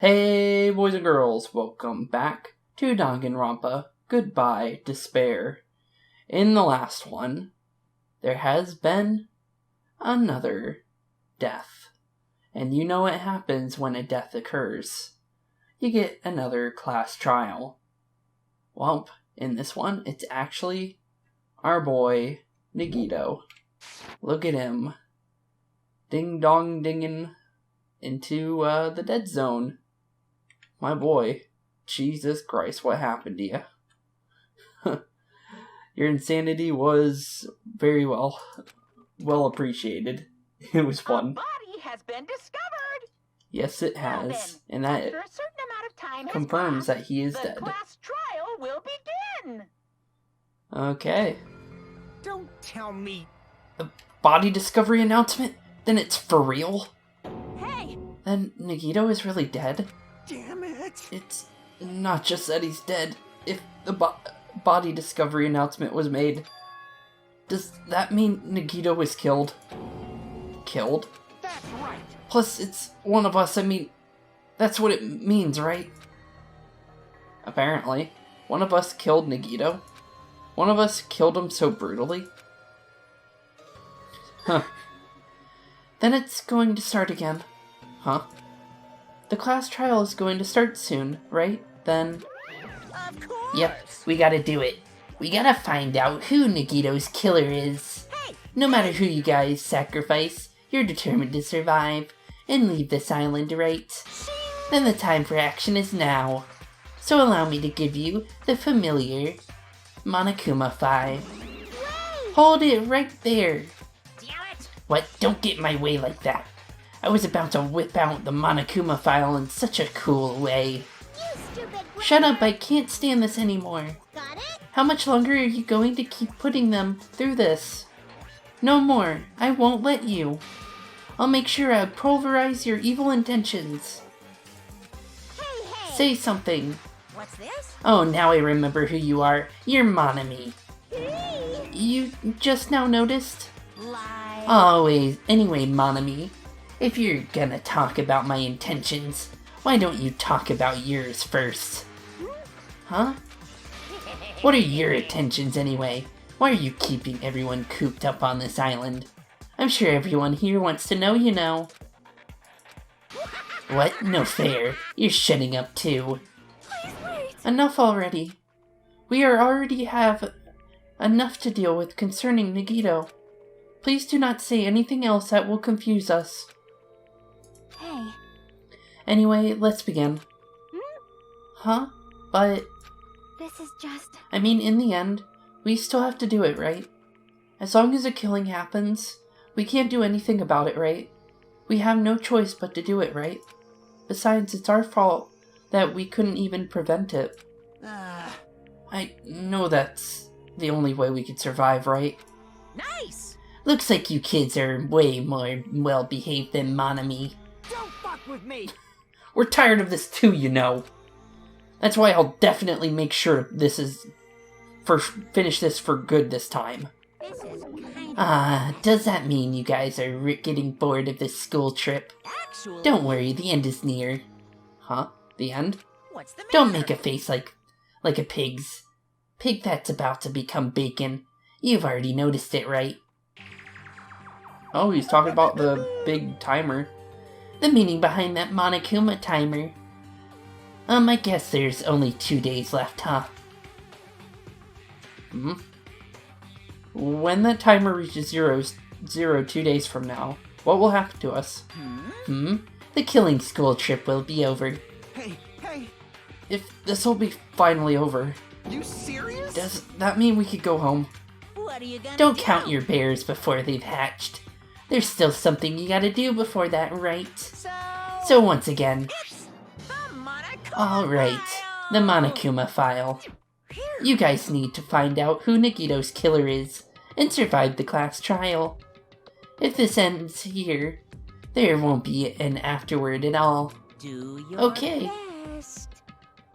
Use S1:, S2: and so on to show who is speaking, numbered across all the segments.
S1: Hey boys and girls, welcome back to Danganronpa. Goodbye, Despair. In the last one, there has been another death. And you know what happens when a death occurs. You get another class trial. Well, in this one, it's actually our boy, Nagito. Look at him. Ding-dong-dinging into the dead zone. My boy, Jesus Christ, what happened to you? Your insanity was very well appreciated. It was fun.
S2: A body has been discovered.
S1: Yes, it has,
S2: Then,
S1: and that
S2: after a certain amount of time has
S1: confirms
S2: passed,
S1: that he is
S2: the
S1: dead.
S2: class trial will begin.
S1: Okay.
S3: Don't tell me.
S1: A body discovery announcement? Then it's for real?
S2: Hey,
S1: Then Nagito is really dead?
S3: Damn it.
S1: It's not just that he's dead. If the body discovery announcement was made, does that mean Nagito was killed? Killed?
S3: That's right.
S1: Plus, it's one of us. I mean, that's what it means, right? Apparently. One of us killed Nagito. One of us killed him so brutally. Huh. Then it's going to start again. Huh? The class trial is going to start soon, right? Then...
S2: of course.
S4: Yep, we gotta do it. We gotta find out who Nagito's killer is.
S2: Hey,
S4: No matter who you guys sacrifice, you're determined to survive and leave this island, right? Then the time for action is now. So allow me to give you the familiar Monokuma 5. Hold it right there.
S2: damn it.
S4: What? Don't get in my way like that. I was about to whip out the Monokuma file in such a cool way.
S5: You stupid
S4: Shut up, I can't stand this anymore.
S5: Got it?
S4: How much longer are you going to keep putting them through this? No more. I won't let you. I'll make sure I pulverize your evil intentions.
S5: Hey!
S4: Say something.
S2: What's this?
S4: Oh, now I remember who you are. You're Monami.
S5: Hey!
S4: You just now noticed?
S2: Lie.
S4: Always. Anyway, Monami, if you're gonna talk about my intentions, why don't you talk about yours first? Huh? What are your intentions anyway? Why are you keeping everyone cooped up on this island? I'm sure everyone here wants to know, you know. What? No fair. You're shutting up too.
S2: Please wait.
S4: Enough already. We already have enough to deal with concerning Nagito. Please do not say anything else that will confuse us.
S5: Hey!
S4: Anyway, let's begin. Huh? But,
S5: This is just...
S4: I mean, in the end, we still have to do it, right? As long as a killing happens, we can't do anything about it, right? We have no choice but to do it, right? Besides, it's our fault that we couldn't even prevent it. I know that's the only way we could survive, right?
S2: Nice.
S4: Looks like you kids are way more well-behaved than Monami.
S3: Don't fuck with me.
S1: We're tired of this too, you know. That's why I'll definitely make sure finish this for good this time.
S5: This is kind of...
S4: Does that mean you guys are getting bored of this school trip?
S2: Actually,
S4: Don't worry, the end is near.
S1: Huh? The end?
S2: What's the matter?
S4: Don't make a face like a pig's. Pig that's about to become bacon. You've already noticed it, right?
S1: Oh, he's talking about the big timer.
S4: The meaning behind that Monokuma timer. I guess there's only 2 days left, huh?
S1: When that timer reaches zero 2 days from now, what will happen to us?
S4: The killing school trip will be over.
S3: Hey!
S1: If this will be finally over,
S3: You serious?
S1: does that mean we could go home?
S2: What are you gonna
S4: Don't
S2: do?
S4: count your bears before they've hatched. There's still something you gotta do before that, right? So once again,
S2: The Monokuma
S4: alright,
S2: file.
S4: the Monokuma file. You guys need to find out who Nagito's killer is and survive the class trial. If this ends here, there won't be an afterward at all.
S2: Do your
S4: Okay.
S2: best.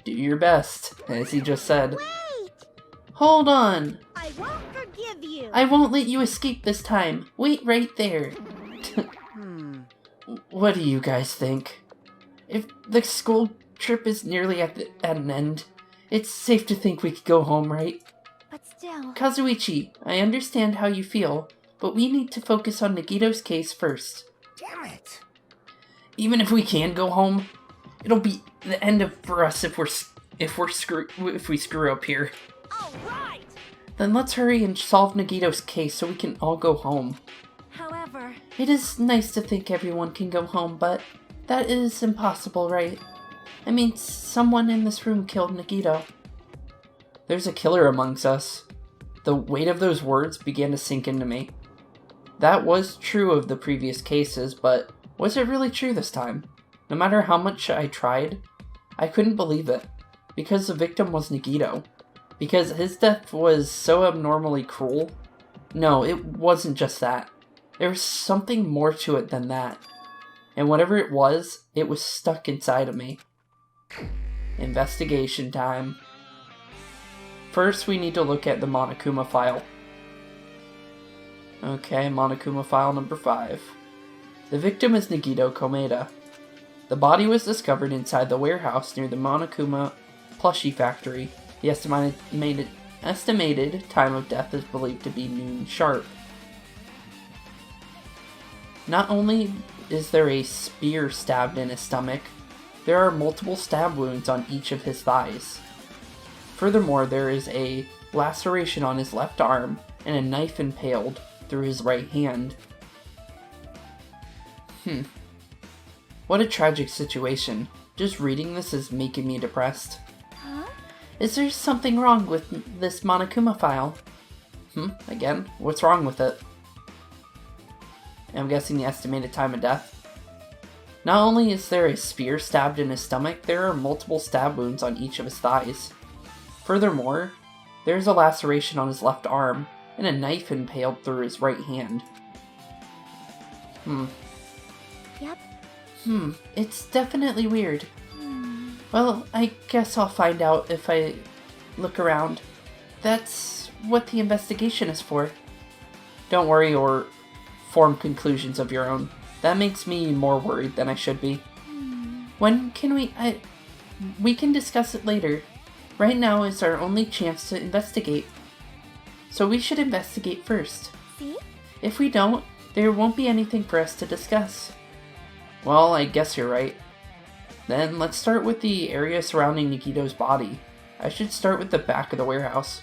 S1: Do your best, as he just said.
S5: Wait!
S4: Hold on!
S5: I won't forgive you!
S4: I won't let you escape this time. Wait right there. What do you guys think? If the school trip is nearly at an end, it's safe to think we could go home, right?
S5: But still.
S4: Kazuichi, I understand how you feel, but we need to focus on Nagito's case first.
S3: Damn it.
S4: Even if we can go home, it'll be the end for us if we screw up here.
S5: All right.
S4: Then let's hurry and solve Nagito's case so we can all go home.
S5: However,
S4: It is nice to think everyone can go home, but that is impossible, right? I mean, someone in this room killed Nagito. There's a killer amongst us. The weight of those words began to sink into me. That was true of the previous cases, but was it really true this time? No matter how much I tried, I couldn't believe it. Because the victim was Nagito. Because his death was so abnormally cruel. No, it wasn't just that. There was something more to it than that. And whatever it was stuck inside of me. Investigation time. First, we need to look at the Monokuma file. Okay, Monokuma file number 5. The victim is Nagito Komeda. The body was discovered inside the warehouse near the Monokuma plushie factory. The estimated time of death is believed to be noon sharp. Not only is there a spear stabbed in his stomach, there are multiple stab wounds on each of his thighs. Furthermore, there is a laceration on his left arm and a knife impaled through his right hand. What a tragic situation. Just reading this is making me depressed.
S5: huh?
S4: Is there something wrong with this Monokuma file? Again? What's wrong with it? I'm guessing the estimated time of death. Not only is there a spear stabbed in his stomach, there are multiple stab wounds on each of his thighs. Furthermore, there's a laceration on his left arm, and a knife impaled through his right hand.
S5: Yep.
S4: It's definitely weird. Well, I guess I'll find out if I look around. That's what the investigation is for. Don't worry or form conclusions of your own. That makes me more worried than I should be. When can we can discuss it later. Right now is our only chance to investigate. So we should investigate first.
S5: See?
S4: If we don't, there won't be anything for us to discuss. Well, I guess you're right. Then let's start with the area surrounding Nagito's body. I should start with the back of the warehouse.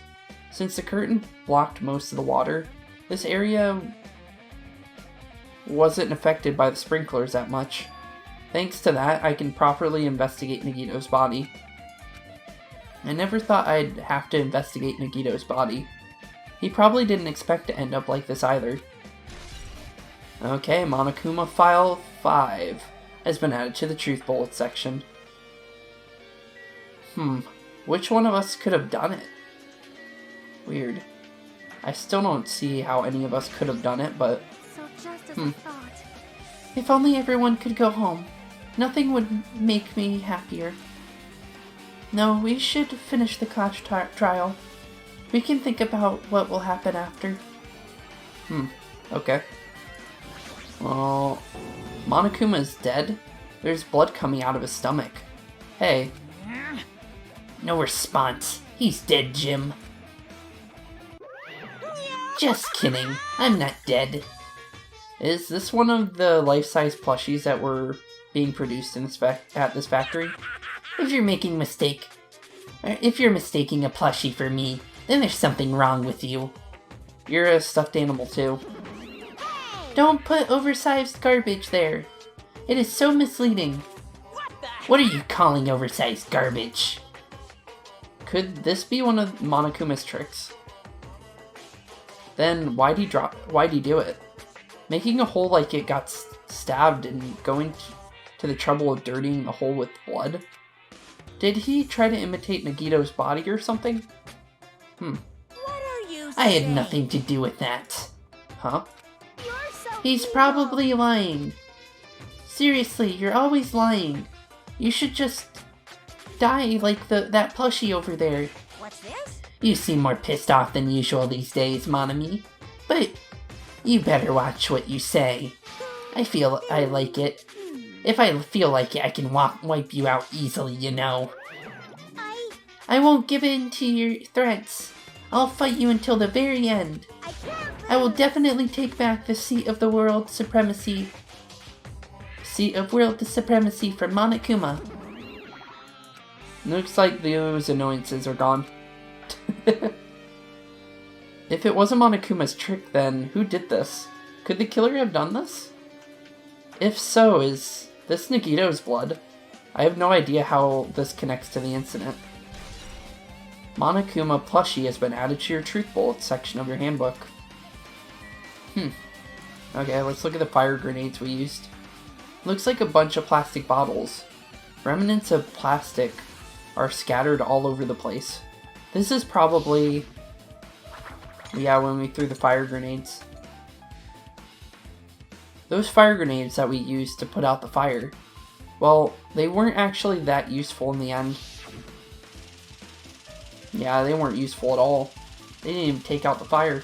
S4: Since the curtain blocked most of the water, this area wasn't affected by the sprinklers that much. Thanks to that, I can properly investigate Nagito's body. I never thought I'd have to investigate Nagito's body. He probably didn't expect to end up like this either. Okay, Monokuma File 5 has been added to the Truth Bullet section. Which one of us could have done it? Weird. I still don't see how any of us could have done it, but
S5: So just as I thought.
S4: if only everyone could go home. Nothing would make me happier. No, we should finish the clash trial. We can think about what will happen after. Okay. Well, Monokuma is dead. There's blood coming out of his stomach. Hey. No response. He's dead, Jim. Just kidding. I'm not dead. Is this one of the life-size plushies that were being produced in this at this factory? If you're mistaking a plushie for me, then there's something wrong with you. You're a stuffed animal too. Don't put oversized garbage there. It is so misleading. What are you calling oversized garbage? Could this be one of Monokuma's tricks? Then why'd he do it? Making a hole like it got stabbed and going to the trouble of dirtying the hole with blood? Did he try to imitate Nagito's body or something?
S2: What are you
S4: I had
S2: saying?
S4: nothing to do with that. Huh?
S5: You're so
S4: He's
S5: evil.
S4: probably lying. Seriously, you're always lying. You should just die like that plushie over there.
S2: What's this?
S4: You seem more pissed off than usual these days, Monami. But you better watch what you say. I feel I like it. If I feel like it, I can wipe you out easily, you know.
S5: I
S4: I won't give in to your threats. I'll fight you until the very end.
S5: can't.
S4: I will definitely take back the seat of the world supremacy. Seat of world supremacy from Monokuma. Looks like those annoyances are gone. If it wasn't Monokuma's trick, then who did this? Could the killer have done this? If so, is this Nagito's blood? I have no idea how this connects to the incident. Monokuma plushie has been added to your truth bullets section of your handbook. Okay, let's look at the fire grenades we used. Looks like a bunch of plastic bottles. Remnants of plastic are scattered all over the place. This is probably... yeah, when we threw the fire grenades. Those fire grenades that we used to put out the fire, well, they weren't actually that useful in the end. Yeah, they weren't useful at all. They didn't even take out the fire.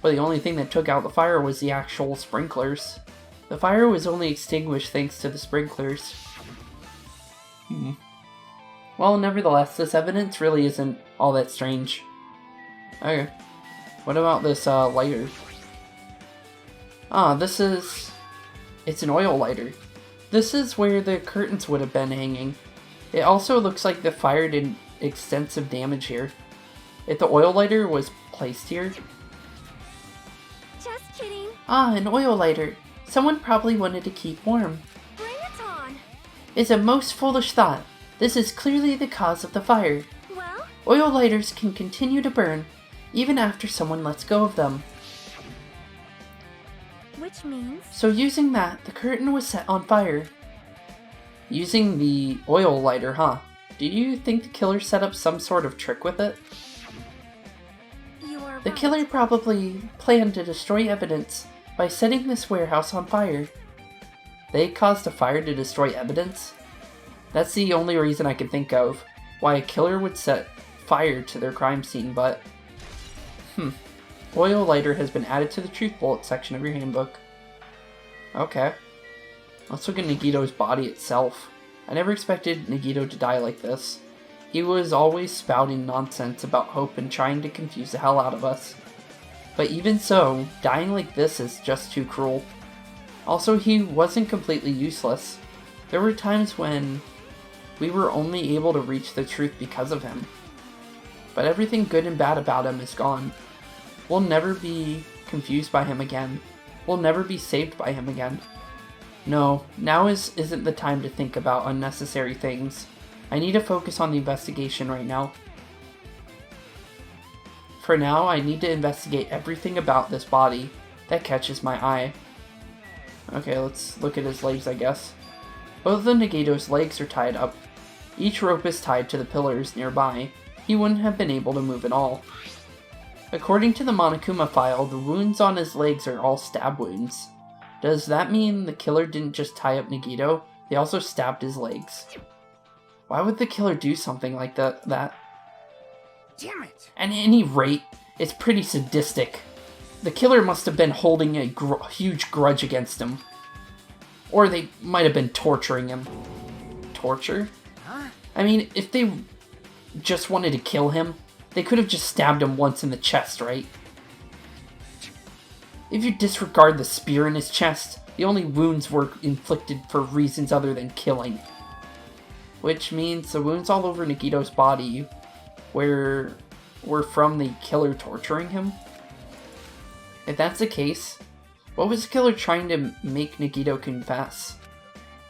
S4: But the only thing that took out the fire was the actual sprinklers. The fire was only extinguished thanks to the sprinklers. Well, nevertheless, this evidence really isn't all that strange. Okay. What about this lighter? Ah, this is... it's an oil lighter. This is where the curtains would have been hanging. It also looks like the fire did extensive damage here. If the oil lighter was placed here...
S5: Just kidding.
S4: ah, an oil lighter. Someone probably wanted to keep warm.
S5: Bring it on.
S4: It's a most foolish thought. This is clearly the cause of the fire.
S5: Well,
S4: Oil lighters can continue to burn, even after someone lets go of them.
S5: which means
S4: So using that, the curtain was set on fire. Using the oil lighter, huh? Do you think the killer set up some sort of trick with it?
S5: you are
S4: The
S5: right.
S4: killer probably planned to destroy evidence by setting this warehouse on fire. They caused a fire to destroy evidence? That's the only reason I can think of why a killer would set fire to their crime scene, but... Oil lighter has been added to the truth bullet section of your handbook. Okay. Let's look at Nagito's body itself. I never expected Nagito to die like this. He was always spouting nonsense about hope and trying to confuse the hell out of us. But even so, dying like this is just too cruel. Also, he wasn't completely useless. There were times when we were only able to reach the truth because of him. But everything good and bad about him is gone. We'll never be confused by him again. We'll never be saved by him again. No, now isn't the time to think about unnecessary things. I need to focus on the investigation right now. For now, I need to investigate everything about this body that catches my eye. Okay, let's look at his legs, I guess. Both of Nagito's legs are tied up. Each rope is tied to the pillars nearby. He wouldn't have been able to move at all. According to the Monokuma file, the wounds on his legs are all stab wounds. Does that mean the killer didn't just tie up Nagito? They also stabbed his legs. Why would the killer do something like that?
S3: Damn it!
S4: At any rate, it's pretty sadistic. The killer must have been holding a huge grudge against him. Or they might have been torturing him. Torture? I mean, if they just wanted to kill him, they could have just stabbed him once in the chest, right? If you disregard the spear in his chest, the only wounds were inflicted for reasons other than killing. Which means the wounds all over Nagito's body were from the killer torturing him. If that's the case, what was the killer trying to make Nagito confess?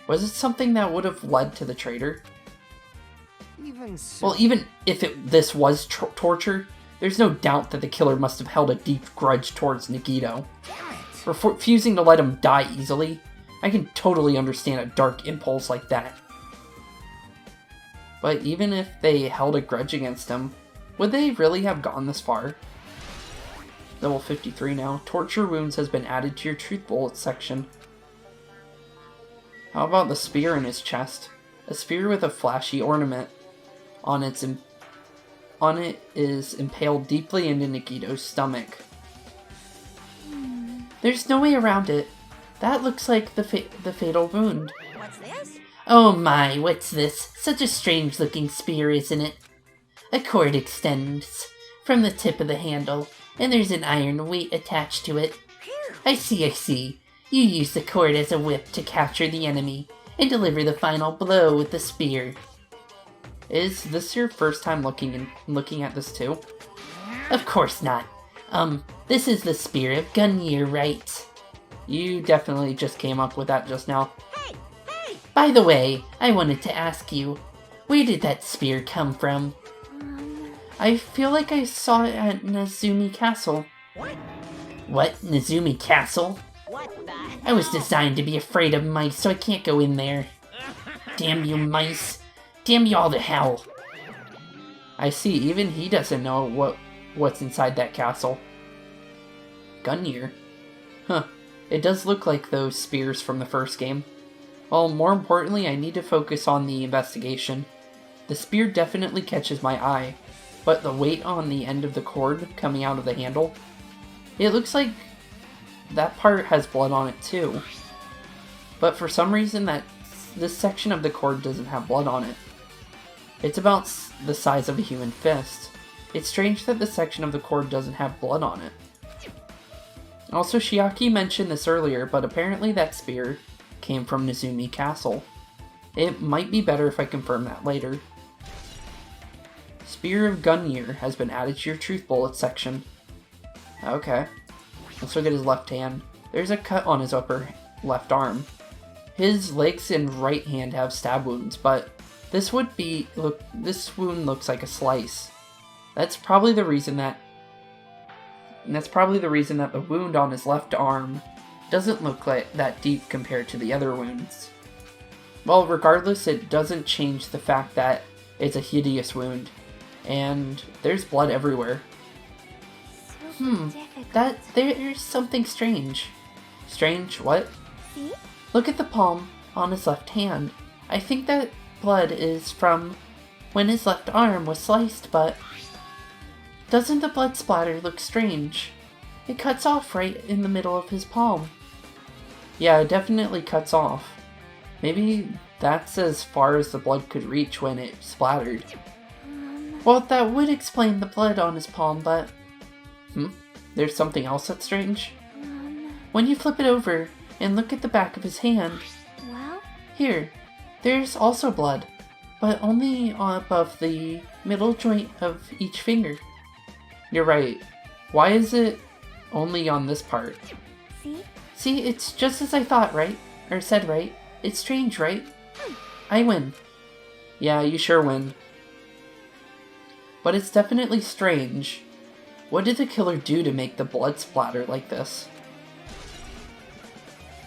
S4: Was it something that would have led to the traitor?
S3: Even so.
S4: Well, even if this was torture, there's no doubt that the killer must have held a deep grudge towards Nagito.
S3: Damn it!
S4: For refusing to let him die easily, I can totally understand a dark impulse like that. But even if they held a grudge against him, would they really have gone this far? Level 53 now. Torture wounds has been added to your truth bullets section. How about the spear in his chest? A spear with a flashy ornament on it is impaled deeply into Nagito's stomach. There's no way around it. That looks like the fatal wound.
S2: What's this?
S4: Oh my, what's this? Such a strange looking spear, isn't it? A cord extends from the tip of the handle, and there's an iron weight attached to it.
S2: Phew.
S4: I see. You use the cord as a whip to capture the enemy, and deliver the final blow with the spear. Is this your first time looking at this too? Of course not. This is the spear of Gunyear, right? You definitely just came up with that just now.
S2: Hey!
S4: By the way, I wanted to ask you, where did that spear come from? I feel like I saw it at Nezumi Castle.
S2: What?
S4: What? Nezumi Castle?
S2: What the hell?
S4: I was designed to be afraid of mice, so I can't go in there. Damn you mice. Damn you all to hell. I see, even he doesn't know what's inside that castle. Gunyear? Huh. It does look like those spears from the first game. Well, more importantly, I need to focus on the investigation. The spear definitely catches my eye, but the weight on the end of the cord coming out of the handle, it looks like that part has blood on it too. But for some reason this section of the cord doesn't have blood on it. It's about the size of a human fist. It's strange that this section of the cord doesn't have blood on it. Also, Shiaki mentioned this earlier, but apparently that spear came from Nezumi Castle. It might be better if I confirm that later. Spear of Gunyear has been added to your truth bullet section. Okay. Let's look at his left hand. There's a cut on his upper left arm. His legs and right hand have stab wounds, but this wound looks like a slice. That's probably the reason that the wound on his left arm doesn't look like that deep compared to the other wounds. Well, regardless, it doesn't change the fact that it's a hideous wound, and there's blood everywhere. There's something strange. Strange? What?
S5: See?
S4: Look at the palm on his left hand. I think that blood is from when his left arm was sliced, but doesn't the blood splatter look strange? It cuts off right in the middle of his palm. Yeah, it definitely cuts off. Maybe that's as far as the blood could reach when it splattered. Well, that would explain the blood on his palm, but... There's something else that's strange? When you flip it over and look at the back of his hand...
S5: Well?
S4: Here, there's also blood, but only above the middle joint of each finger. You're right. Why is it only on this part?
S5: See?
S4: See, it's just as I thought, right? Or said right. It's strange, right? I win. Yeah, you sure win. But it's definitely strange. What did the killer do to make the blood splatter like this?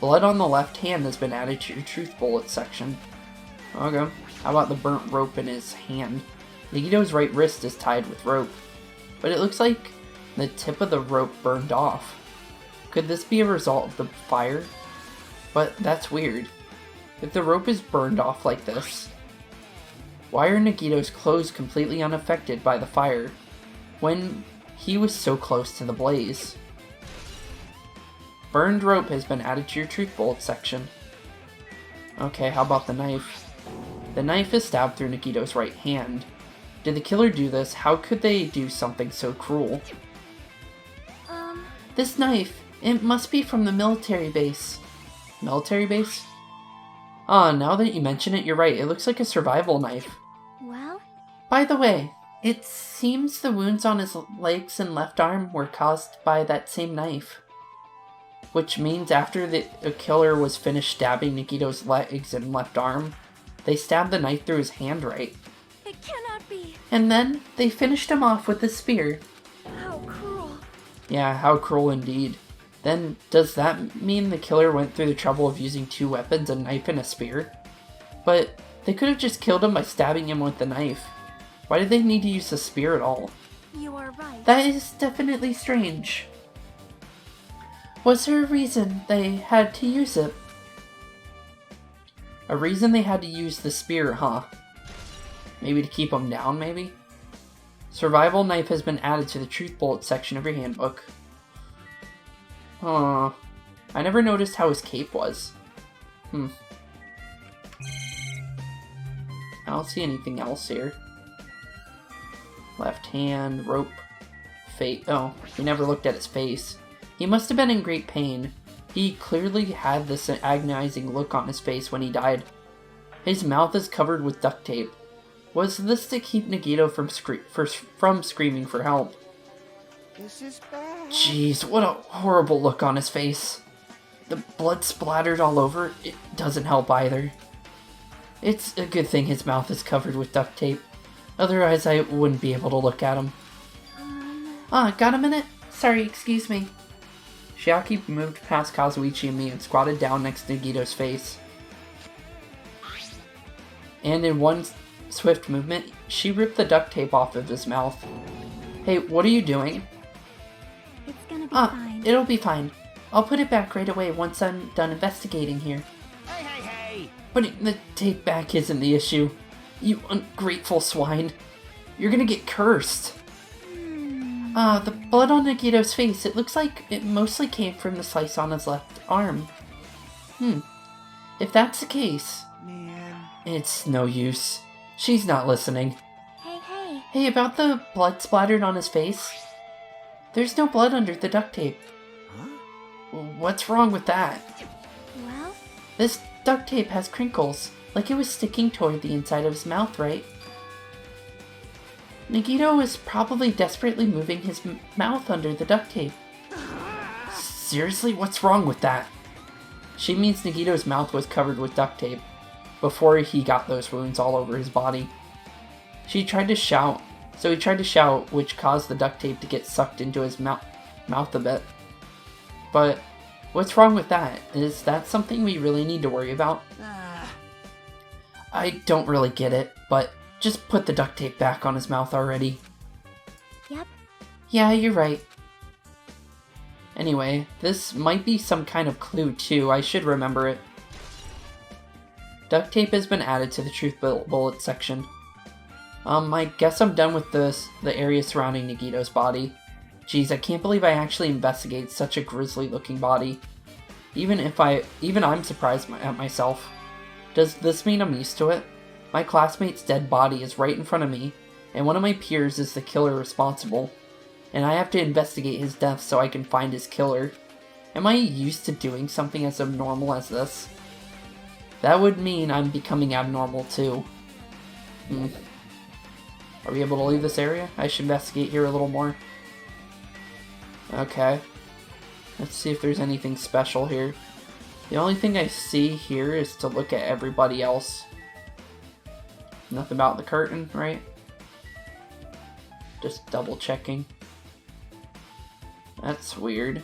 S4: Blood on the left hand has been added to your truth bullet section. Okay. How about the burnt rope in his hand? Nagito's right wrist is tied with rope, but it looks like the tip of the rope burned off. Could this be a result of the fire? But that's weird. If the rope is burned off like this, why are Nagito's clothes completely unaffected by the fire when he was so close to the blaze? Burned rope has been added to your truth bullet section. Okay, how about the knife? The knife is stabbed through Nagito's right hand. Did the killer do this? How could they do something so cruel? This knife, it must be from the military base. Military base? Ah, now that you mention it, you're right. It looks like a survival knife.
S5: Well?
S4: By the way, it seems the wounds on his legs and left arm were caused by that same knife. Which means after the killer was finished stabbing Nagito's legs and left arm, they stabbed the knife through his hand right.
S5: It cannot be.
S4: And then they finished him off with a spear.
S5: How cruel.
S4: Yeah, how cruel indeed. Then, does that mean the killer went through the trouble of using two weapons, a knife and a spear? But they could have just killed him by stabbing him with the knife. Why did they need to use the spear at all?
S5: You are right.
S4: That is definitely strange. Was there a reason they had to use it? A reason they had to use the spear, huh? Maybe to keep him down, maybe? Survival knife has been added to the truth bullet section of your handbook.
S1: I never noticed how his cape was. I don't see anything else here. Left hand, rope, fate. Oh, he never looked at his face. He must have been in great pain. He clearly had this agonizing look on his face when he died. His mouth is covered with duct tape. Was this to keep Nagito from screaming for help?
S3: This is bad.
S1: Jeez, what a horrible look on his face. The blood splattered all over. It doesn't help either. It's a good thing his mouth is covered with duct tape. Otherwise, I wouldn't be able to look at him. Got a minute? Sorry, excuse me. Shiaki moved past Kazuichi and me and squatted down next to Nagito's face. And in one swift movement, she ripped the duct tape off of his mouth. Hey, what are you doing?
S5: It's gonna be fine.
S1: It'll be fine. I'll put it back right away once I'm done investigating here.
S3: Hey!
S1: Putting the tape back isn't the issue. You ungrateful swine. You're gonna get cursed. The blood on Nagito's face, it looks like it mostly came from the slice on his left arm. If that's the case...
S3: Man.
S1: It's no use. She's not listening.
S5: Hey.
S1: Hey, about the blood splattered on his face? There's no blood under the duct tape.
S3: Huh?
S1: What's wrong with that?
S5: Well,
S1: This duct tape has crinkles, like it was sticking toward the inside of his mouth, right? Nagito is probably desperately moving his mouth under the duct tape. Seriously, what's wrong with that? She means Nagito's mouth was covered with duct tape before he got those wounds all over his body. She tried to shout, so he tried to shout, which caused the duct tape to get sucked into his mouth a bit. But what's wrong with that? Is that something we really need to worry about? I don't really get it, but just put the duct tape back on his mouth already.
S5: Yep.
S1: Yeah, you're right. Anyway, this might be some kind of clue too, I should remember it. Duct tape has been added to the truth bullet section. I guess I'm done with the area surrounding Nagito's body. Jeez, I can't believe I actually investigated such a grisly looking body. Even I'm surprised at myself. Does this mean I'm used to it? My classmate's dead body is right in front of me, and one of my peers is the killer responsible. And I have to investigate his death so I can find his killer. Am I used to doing something as abnormal as this? That would mean I'm becoming abnormal too. Are we able to leave this area? I should investigate here a little more. Okay. Let's see if there's anything special here. The only thing I see here is to look at everybody else. Nothing about the curtain, right? Just double checking. That's weird.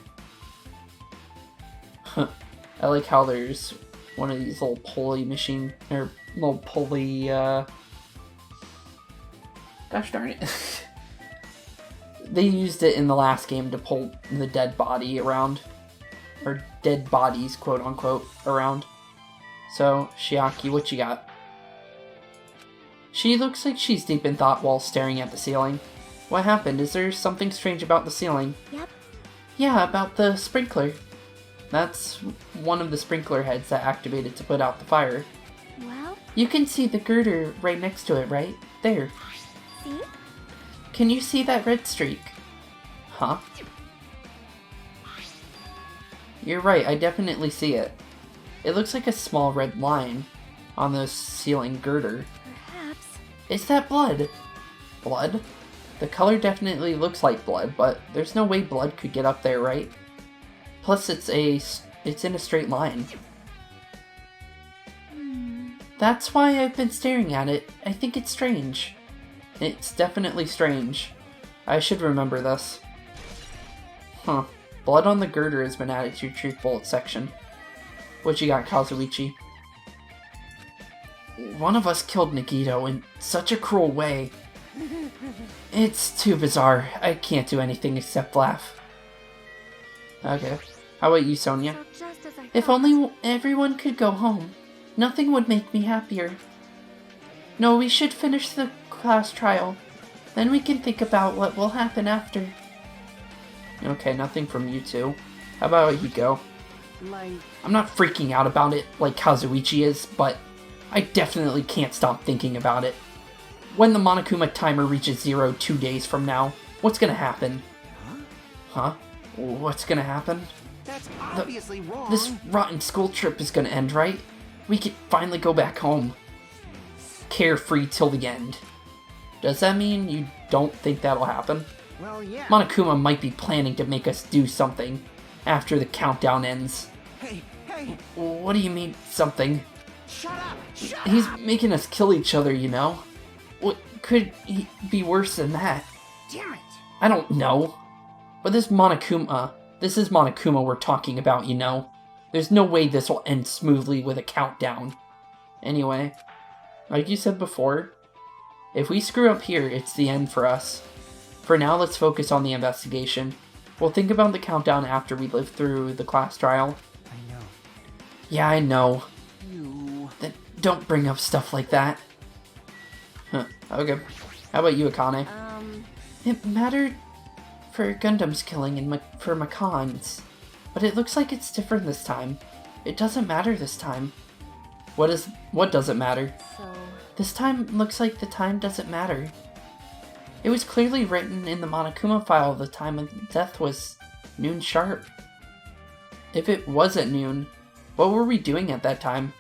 S1: I like how there's one of these little pulley machine, or little pulley, gosh darn it. They used it in the last game to pull the dead body around. Or dead bodies, quote unquote, around. So, Shiaki, what you got? She looks like she's deep in thought while staring at the ceiling. What happened? Is there something strange about the ceiling?
S5: Yep.
S1: Yeah, about the sprinkler. That's one of the sprinkler heads that activated to put out the fire.
S5: Well,
S1: You can see the girder right next to it, right? There.
S5: see?
S1: Can you see that red streak? Huh? You're right, I definitely see it. It looks like a small red line on the ceiling girder.
S5: Perhaps.
S1: Is that blood? Blood? The color definitely looks like blood, but there's no way blood could get up there, right? Plus, it's in a straight line. That's why I've been staring at it. I think it's strange. It's definitely strange. I should remember this. Huh. Blood on the girder has been added to your truth bullet section. What you got, Kazuichi? One of us killed Nagito in such a cruel way. It's too bizarre. I can't do anything except laugh. Okay. How about you, Sonia?
S5: So just as I
S1: If
S5: thought.
S1: only everyone could go home. Nothing would make me happier. No, we should finish the class trial. Then we can think about what will happen after. Okay, nothing from you two. How about you go?
S3: Like...
S1: I'm not freaking out about it like Kazuichi is, but I definitely can't stop thinking about it. When the Monokuma timer reaches 0 2 days from now, what's gonna happen? Huh? What's gonna happen?
S3: That's obviously wrong.
S1: This rotten school trip is gonna end, right? We could finally go back home. Carefree till the end. Does that mean you don't think that'll happen?
S3: Well, yeah.
S1: Monokuma might be planning to make us do something after the countdown ends.
S3: Hey,
S1: What do you mean, something?
S3: shut up! Shut
S1: He's
S3: up!
S1: making us kill each other, you know? What could he be worse than that?
S3: Damn it!
S1: I don't know. But this is Monokuma we're talking about, you know? There's no way this will end smoothly with a countdown. Anyway, like you said before, if we screw up here, it's the end for us. For now, let's focus on the investigation. We'll think about the countdown after we live through the class trial.
S3: I know.
S1: Yeah, I know.
S3: You...
S1: Then don't bring up stuff like that. Huh, okay. How about you, Akane? It mattered for Gundam's killing and for Makan's, but it looks like it's different this time. It doesn't matter this time. What doesn't matter?
S5: So,
S1: This time looks like the time doesn't matter. It was clearly written in the Monokuma file the time of death was noon sharp. If it was at noon, what were we doing at that time?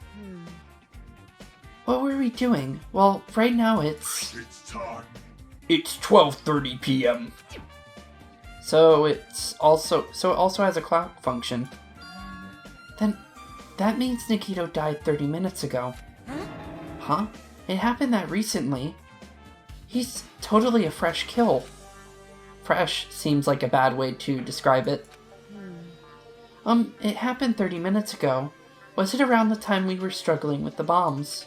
S1: What were we doing? Well, right now it's time. It's 12:30 p.m. So it also has a clock function. Then that means Nikito died 30 minutes ago. Huh? It happened that recently. He's totally a fresh kill. Fresh seems like a bad way to describe it. It happened 30 minutes ago. Was it around the time we were struggling with the bombs?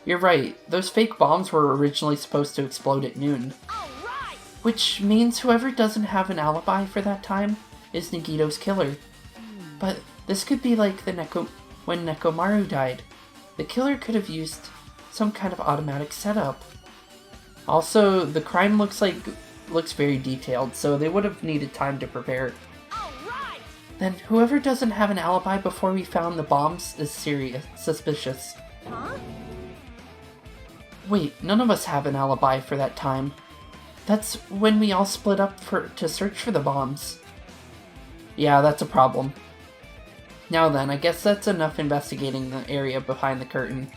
S1: You're right, those fake bombs were originally supposed to explode at noon.
S2: Alright!
S1: Which means whoever doesn't have an alibi for that time is Nagito's killer. But this could be like when Nekomaru died. The killer could have used some kind of automatic setup. Also, the crime looks very detailed, so they would have needed time to prepare.
S2: Alright!
S1: Then whoever doesn't have an alibi before we found the bombs is suspicious.
S2: Huh?
S1: Wait, none of us have an alibi for that time. That's when we all split up to search for the bombs. Yeah, that's a problem. Now then, I guess that's enough investigating the area behind the curtain.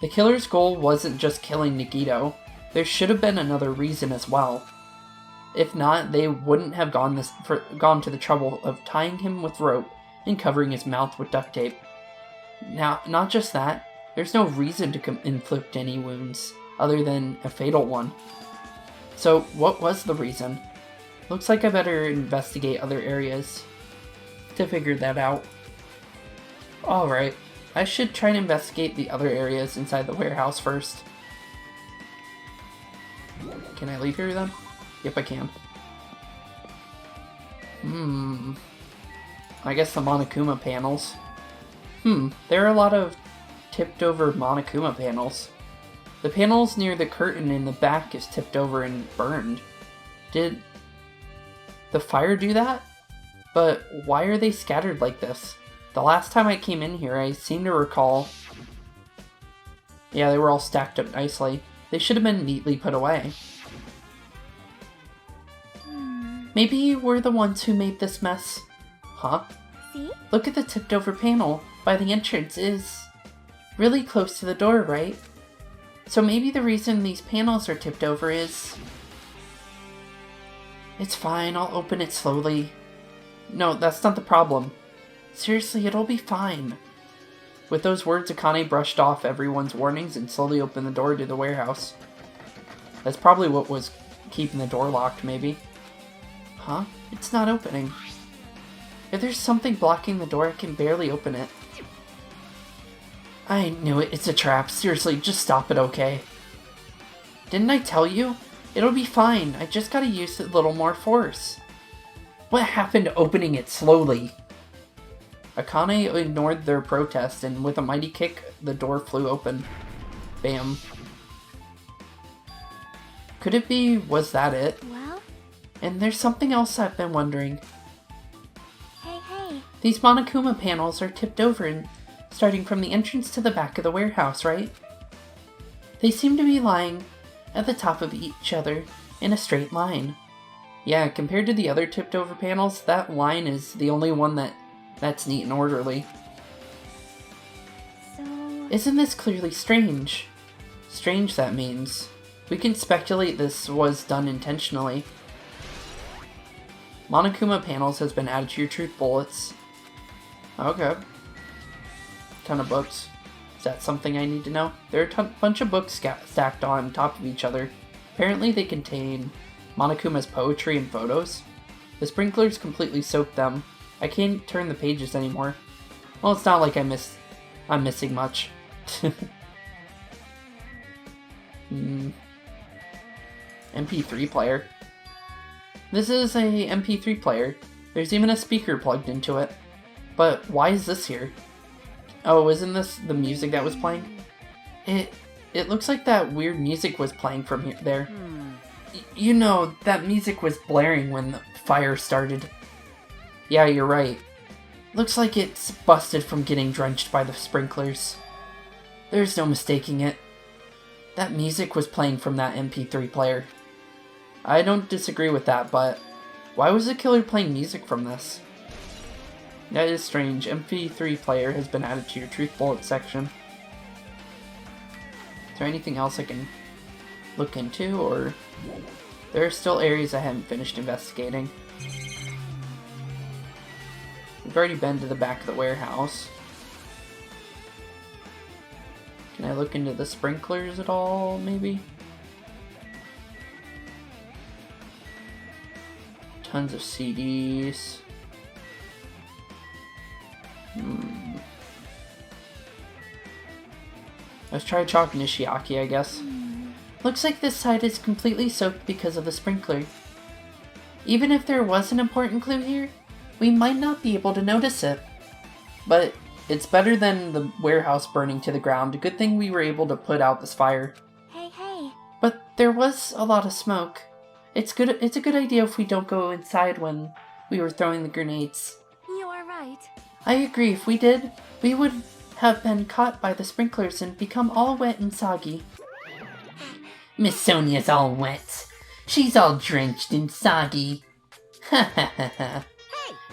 S1: The killer's goal wasn't just killing Nagito. There should have been another reason as well. If not, they wouldn't have gone to the trouble of tying him with rope and covering his mouth with duct tape. Now, not just that, there's no reason to inflict any wounds, other than a fatal one. So, what was the reason? Looks like I better investigate other areas to figure that out. Alright, I should try and investigate the other areas inside the warehouse first. Can I leave here then? Yep, I can. I guess the Monokuma panels. There are a lot of tipped over Monokuma panels. The panels near the curtain in the back is tipped over and burned. Did the fire do that? But why are they scattered like this? The last time I came in here, I seem to recall... Yeah, they were all stacked up nicely. They should have been neatly put away. Maybe we're the ones who made this mess. Huh?
S5: see?
S1: Look at the tipped over panel by the entrance is really close to the door, right? So maybe the reason these panels are tipped over is... It's fine, I'll open it slowly. No, that's not the problem. Seriously, it'll be fine. With those words, Akane brushed off everyone's warnings and slowly opened the door to the warehouse. That's probably what was keeping the door locked, maybe. Huh? It's not opening. If there's something blocking the door, I can barely open it. I knew it, it's a trap. Seriously, just stop it, okay? Didn't I tell you? It'll be fine, I just gotta use a little more force. What happened to opening it slowly? Akane ignored their protest, and with a mighty kick, the door flew open. Bam. Could it be, was that it?
S5: Well,
S1: And there's something else I've been wondering.
S5: hey.
S4: These Monokuma panels are tipped over and starting from the entrance to the back of the warehouse, right? They seem to be lying at the top of each other in a straight line. Yeah, compared to the other tipped over panels, that line is the only one that's neat and orderly.
S5: So,
S4: Isn't this clearly strange? Strange, that means. We can speculate this was done intentionally. Monokuma panels has been added to your truth bullets. Okay. Ton of books. Is that something I need to know? There are a bunch of books stacked on top of each other. Apparently they contain Monokuma's poetry and photos. The sprinklers completely soaked them. I can't turn the pages anymore. Well, it's not like I'm missing much. MP3 player. This is a MP3 player. There's even a speaker plugged into it. But why is this here? Oh, isn't this the music that was playing? It looks like that weird music was playing from there. You know, that music was blaring when the fire started. Yeah, you're right. Looks like it's busted from getting drenched by the sprinklers. There's no mistaking it. That music was playing from that MP3 player. I don't disagree with that, but why was the killer playing music from this? That is strange. MP3 player has been added to your truth bullet section. Is there anything else I can look into, or there are still areas I haven't finished investigating? We've already been to the back of the warehouse. Can I look into the sprinklers at all, maybe? Tons of CDs. Let's try Chalk Nishiaki, I guess. Looks like this side is completely soaked because of the sprinkler. Even if there was an important clue here, we might not be able to notice it. But it's better than the warehouse burning to the ground. Good thing we were able to put out this fire.
S5: hey.
S4: But there was a lot of smoke. It's a good idea if we don't go inside when we were throwing the grenades.
S5: You are right.
S4: I agree, if we did, we would have been caught by the sprinklers and become all wet and soggy.
S1: Miss Sonia's all wet. She's all drenched and soggy. Ha ha ha ha.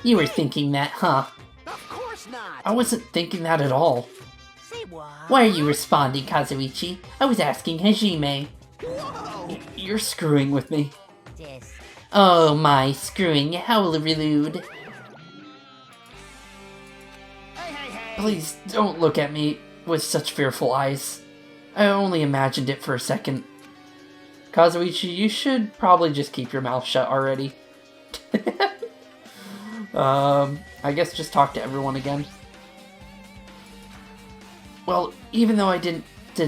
S1: You were thinking that, huh?
S3: Of course not.
S4: I wasn't thinking that at all.
S3: Say what?
S1: Why are you responding, Kazuichi? I was asking Hajime.
S3: Whoa.
S4: You're screwing with me.
S3: This.
S1: Oh my, screwing, how rude.
S3: Hey.
S4: Please don't look at me with such fearful eyes. I only imagined it for a second. Kazuichi, you should probably just keep your mouth shut already. I guess just talk to everyone again. Well, even though I did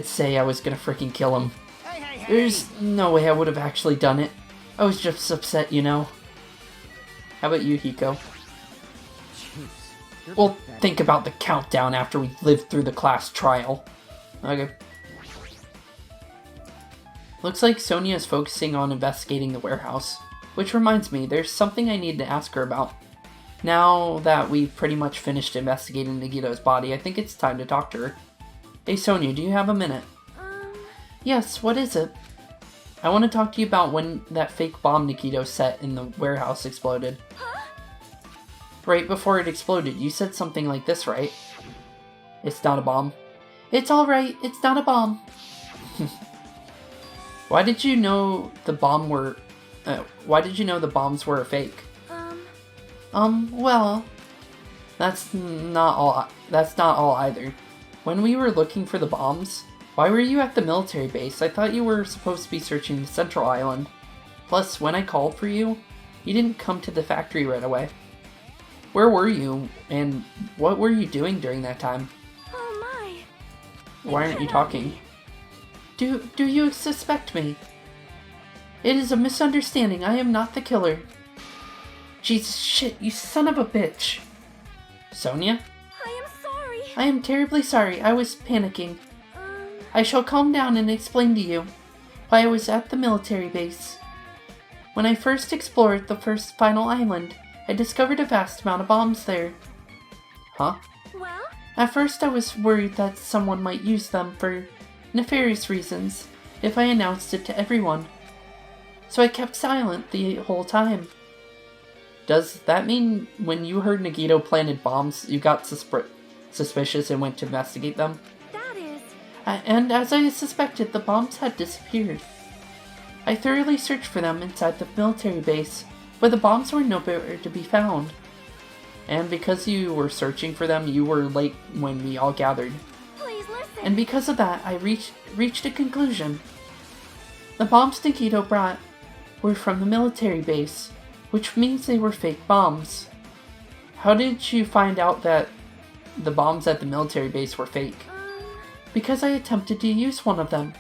S4: say I was gonna freaking kill him,
S3: Hey.
S4: there's no way I would have actually done it. I was just upset, you know. How about you, Hiko?
S3: You're
S4: Well,
S3: pathetic.
S4: think about the countdown after we lived through the class trial. Okay. Looks like Sonia is focusing on investigating the warehouse. Which reminds me, there's something I need to ask her about. Now that we've pretty much finished investigating Nagito's body, I think it's time to talk to her. Hey Sonia, do you have a minute? Yes, what is it? I want to talk to you about when that fake bomb Nikito set in the warehouse exploded. Right before it exploded, you said something like this, right? It's not a bomb. It's alright, it's not a bomb. Why did you know the bombs were a fake? Well, that's not all either. When we were looking for the bombs, why were you at the military base? I thought you were supposed to be searching the central island. Plus, when I called for you, you didn't come to the factory right away. Where were you, and what were you doing during that time?
S5: Oh my.
S4: Why aren't you talking? Do you suspect me? It is a misunderstanding. I am not the killer. Jesus shit, you son of a bitch. Sonia?
S5: I am sorry.
S4: I am terribly sorry. I was panicking. I shall calm down and explain to you why I was at the military base. When I first explored the final island, I discovered a vast amount of bombs there.
S1: Huh?
S5: Well,
S4: At first I was worried that someone might use them for nefarious reasons if I announced it to everyone. So I kept silent the whole time.
S1: Does that mean when you heard Nagito planted bombs, you got suspicious and went to investigate them?
S5: that is.
S4: And as I suspected, the bombs had disappeared. I thoroughly searched for them inside the military base, but the bombs were nowhere to be found.
S1: And because you were searching for them, you were late when we all gathered.
S5: Please listen.
S4: And because of that, I reached a conclusion. The bombs Nagito brought were from the military base, which means they were fake bombs.
S1: How did you find out that the bombs at the military base were fake?
S4: Because I attempted to use one of them.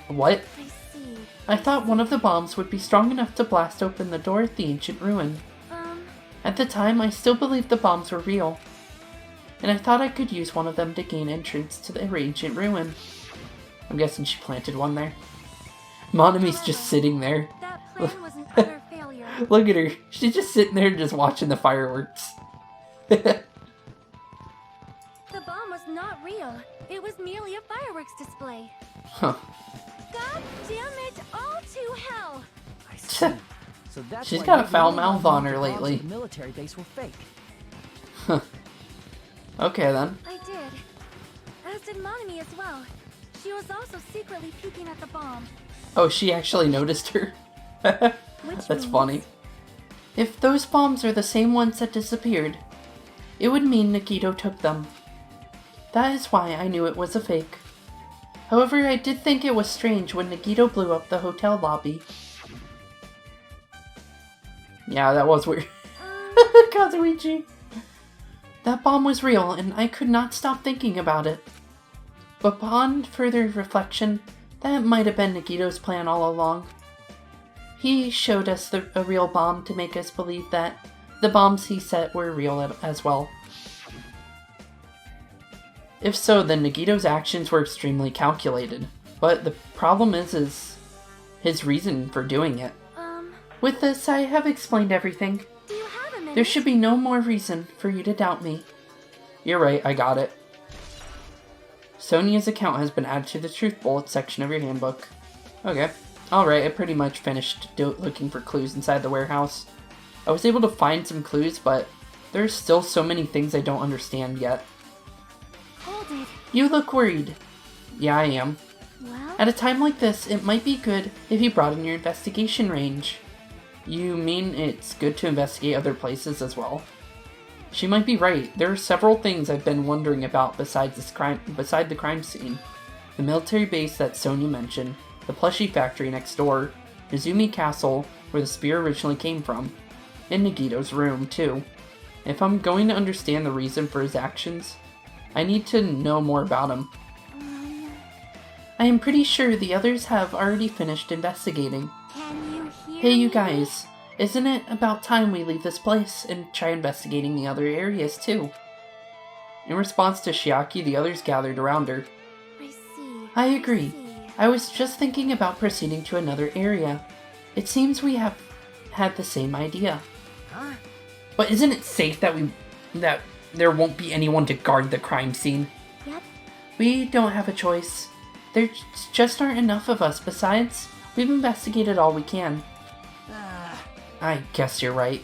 S1: What?
S5: I see.
S4: I thought one of the bombs would be strong enough to blast open the door at the ancient ruin. At the time, I still believed the bombs were real, and I thought I could use one of them to gain entrance to the ancient ruin.
S1: I'm guessing she planted one there. Monami's just sitting there.
S5: That plan was an utter failure.
S1: Look at her. She's just sitting there just watching the fireworks.
S5: The bomb was not real. It was merely a fireworks display.
S1: Huh.
S5: God damn it, all to hell!
S3: I see. So that's
S1: She's
S3: why
S1: got a
S3: you
S1: foul
S3: really
S1: mouth
S3: thought
S1: on her
S3: the bombs
S1: lately.
S3: at the military base were fake.
S1: Okay then.
S5: I did. As did Monami as well. She was also secretly peeking at the bomb.
S1: Oh, she actually noticed her.
S5: Which
S1: That's
S5: means
S1: funny.
S4: If those bombs are the same ones that disappeared, it would mean Nagito took them. That is why I knew it was a fake. However, I did think it was strange when Nagito blew up the hotel lobby.
S1: Yeah, that was weird.
S4: Kazuichi! That bomb was real, and I could not stop thinking about it. But upon further reflection, that might have been Nagito's plan all along. He showed us a real bomb to make us believe that the bombs he set were real as well.
S1: If so, then Nagito's actions were extremely calculated. But the problem is his reason for doing it.
S4: With this, I have explained everything.
S5: do you have a minute?
S4: There should be no more reason for you to doubt me.
S1: You're right, I got it. Sonia's account has been added to the Truth Bullet section of your handbook. Okay. Alright, I pretty much finished looking for clues inside the warehouse. I was able to find some clues, but there's still so many things I don't understand yet.
S5: Hold it.
S4: You look worried.
S1: Yeah, I am.
S5: Well,
S4: At a time like this, it might be good if you broaden your investigation range.
S1: You mean it's good to investigate other places as well? She might be right. There are several things I've been wondering about beside the crime scene. The military base that Sonia mentioned, the plushie factory next door, Izumi Castle, where the spear originally came from, and Nagito's room, too. If I'm going to understand the reason for his actions, I need to know more about him.
S4: I am pretty sure the others have already finished investigating.
S5: can you hear
S4: Hey, you
S5: me?
S4: guys, isn't it about time we leave this place and try investigating the other areas too?
S1: In response to Shiaki, the others gathered around her.
S5: I see.
S4: I agree.
S5: see.
S4: I was just thinking about proceeding to another area. It seems we have had the same idea.
S3: Huh?
S1: But isn't it safe that there won't be anyone to guard the crime scene?
S5: Yep.
S4: We don't have a choice. There just aren't enough of us. Besides, we've investigated all we can.
S1: I guess you're right.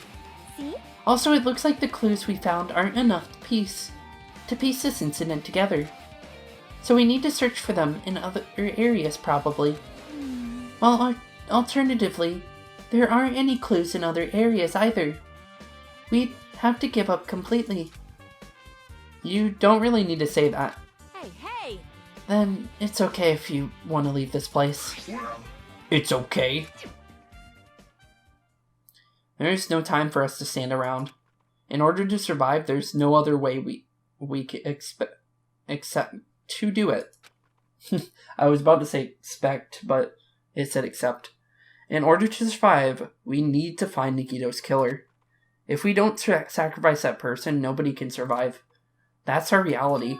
S5: See?
S4: Also, it looks like the clues we found aren't enough to piece this incident together. So we need to search for them in other areas, probably. Well, alternatively, there aren't any clues in other areas either. We'd have to give up completely.
S1: You don't really need to say that.
S3: Hey, hey!
S4: Then it's okay if you want to leave this place.
S1: It's okay. There's no time for us to stand around. In order to survive, there's no other way we can except to do it. I was about to say expect, but it said accept. In order to survive, we need to find Nagito's killer. If we don't sacrifice that person, nobody can survive. That's our reality.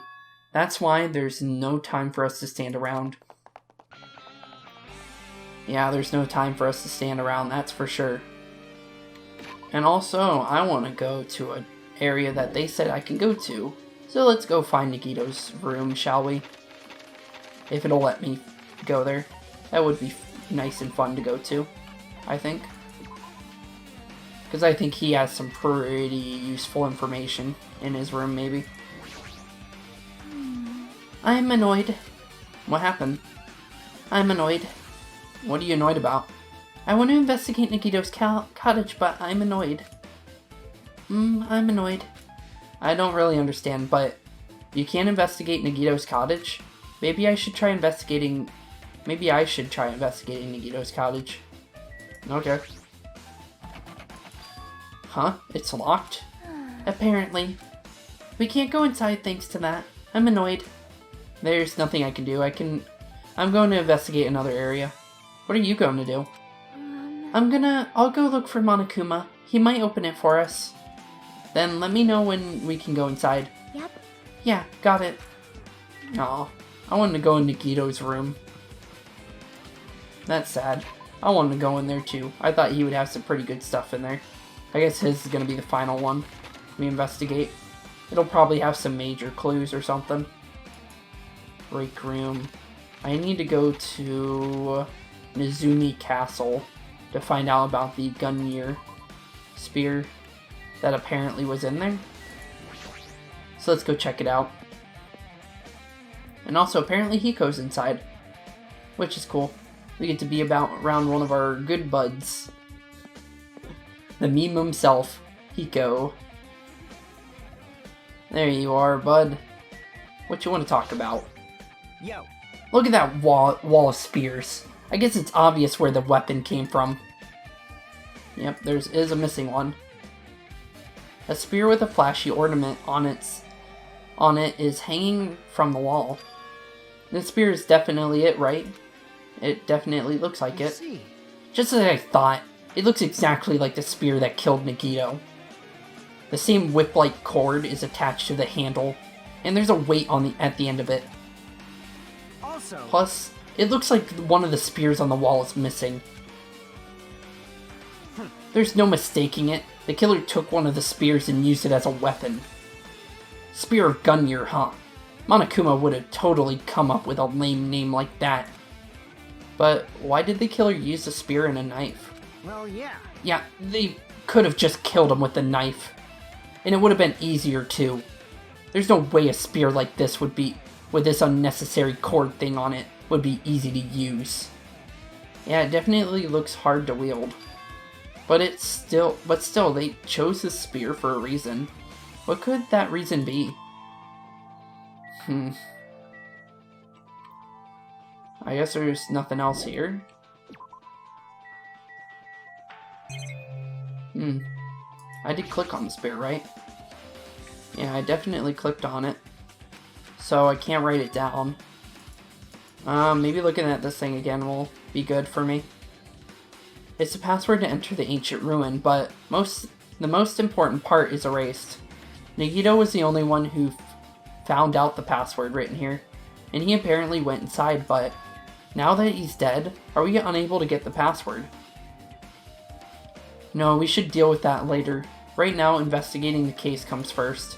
S1: That's why there's no time for us to stand around. Yeah, there's no time for us to stand around, that's for sure. And also, I want to go to area that they said I can go to. So let's go find Nagito's room, shall we? If it'll let me go there. That would be nice and fun to go to, I think. Because I think he has some pretty useful information in his room, maybe. I'm annoyed. What happened? I'm annoyed. What are you annoyed about? I want to investigate Nagito's cottage, but I'm annoyed. I'm annoyed. I don't really understand, but you can't investigate Nagito's cottage? Maybe I should try investigating Nagito's cottage. Okay. Huh? It's locked? Apparently. We can't go inside thanks to that. I'm annoyed. There's nothing I can do. I'm going to investigate another area. What are you going to do? I'll go look for Monokuma. He might open it for us. Then let me know when we can go inside.
S5: Yep.
S1: Yeah, got it. Aw, I wanted to go in Nagito's room. That's sad. I wanted to go in there too. I thought he would have some pretty good stuff in there. I guess his is going to be the final one we investigate. It'll probably have some major clues or something. Break room. I need to go to Nizumi Castle to find out about the Gungnir spear that apparently was in there. So let's go check it out. And also apparently Hiko's inside, which is cool. We get to be around one of our good buds. The meme himself, Hiko. There you are, bud. What you want to talk about?
S3: Yo.
S1: Look at that wall of spears. I guess it's obvious where the weapon came from. Yep, there is a missing one. A spear with a flashy ornament on it is hanging from the wall. This spear is definitely it, right? It definitely looks like it.
S3: See.
S1: Just as I thought, it looks exactly like the spear that killed Nagito. The same whip-like cord is attached to the handle, and there's a weight at the end of it.
S3: Also.
S1: Plus, it looks like one of the spears on the wall is missing. There's no mistaking it. The killer took one of the spears and used it as a weapon. Spear of Gungnir, huh? Monokuma would have totally come up with a lame name like that. But why did the killer use a spear and a knife?
S3: Well, yeah.
S1: Yeah, they could have just killed him with the knife. And it would have been easier too. There's no way a spear like this with this unnecessary cord thing on it, would be easy to use. Yeah, it definitely looks hard to wield. But still, they chose this spear for a reason. What could that reason be? I guess there's nothing else here. I did click on the spear, right? Yeah, I definitely clicked on it. So I can't write it down. Maybe looking at this thing again will be good for me. It's the password to enter the ancient ruin, but the most important part is erased. Nagito was the only one who found out the password written here, and he apparently went inside, but now that he's dead, are we unable to get the password? No, we should deal with that later. Right now, investigating the case comes first.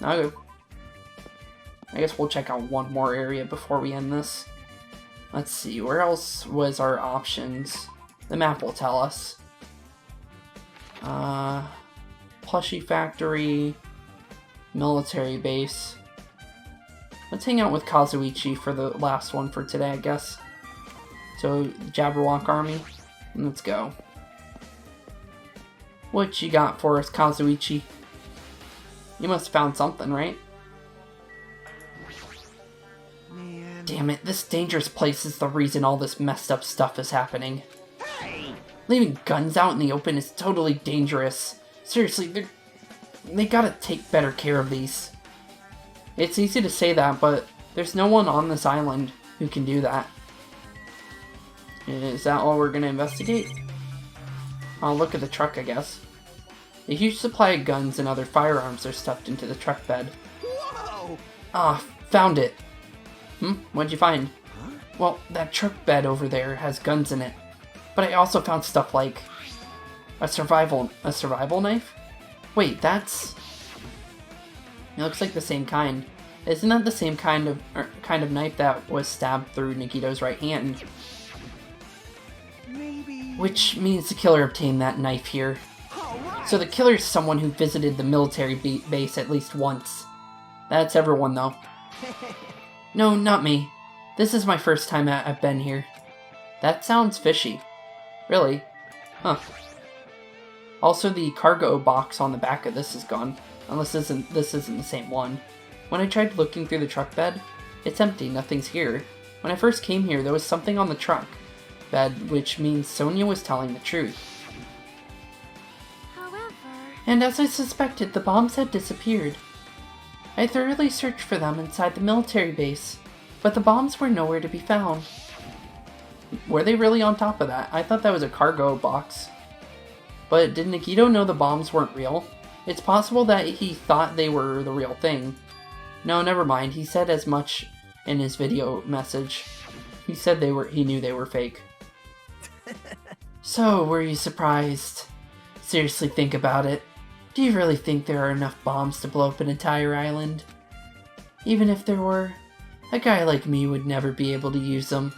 S1: Okay. I guess we'll check out one more area before we end this. Let's see, where else was our options? The map will tell us. Plushie Factory, Military Base. Let's hang out with Kazuichi for the last one for today, I guess. So, Jabberwock Army. Let's go. What you got for us, Kazuichi? You must have found something, right?
S3: Man.
S1: Damn it, this dangerous place is the reason all this messed up stuff is happening.
S3: Hey!
S1: Leaving guns out in the open is totally dangerous. Seriously, they gotta take better care of these. It's easy to say that, but there's no one on this island who can do that. Is that all we're gonna investigate? I'll look at the truck, I guess. A huge supply of guns and other firearms are stuffed into the truck bed.
S3: Whoa!
S1: Ah, found it. What'd you find?
S3: Huh?
S1: Well, that truck bed over there has guns in it. But I also found stuff like a survival knife, Wait, that's... It looks like the same kind. Isn't that the same kind of knife that was stabbed through Nikito's right hand?
S3: Maybe.
S1: Which means the killer obtained that knife here.
S3: Alright.
S1: So the killer is someone who visited the military base at least once. That's everyone, though. No, not me. This is my first time I've been here. That sounds fishy. Really? Huh. Also, the cargo box on the back of this is gone. Unless this isn't the same one. When I tried looking through the truck bed, it's empty, nothing's here. When I first came here, there was something on the truck bed, which means Sonia was telling the truth.
S5: However...
S1: And as I suspected, the bombs had disappeared. I thoroughly searched for them inside the military base, but the bombs were nowhere to be found. Were they really on top of that? I thought that was a cargo box. But did Nikito know the bombs weren't real? It's possible that he thought they were the real thing. No, never mind. He said as much in his video message. He said he knew they were fake. So, were you surprised? Seriously, think about it. Do you really think there are enough bombs to blow up an entire island? Even if there were, a guy like me would never be able to use them.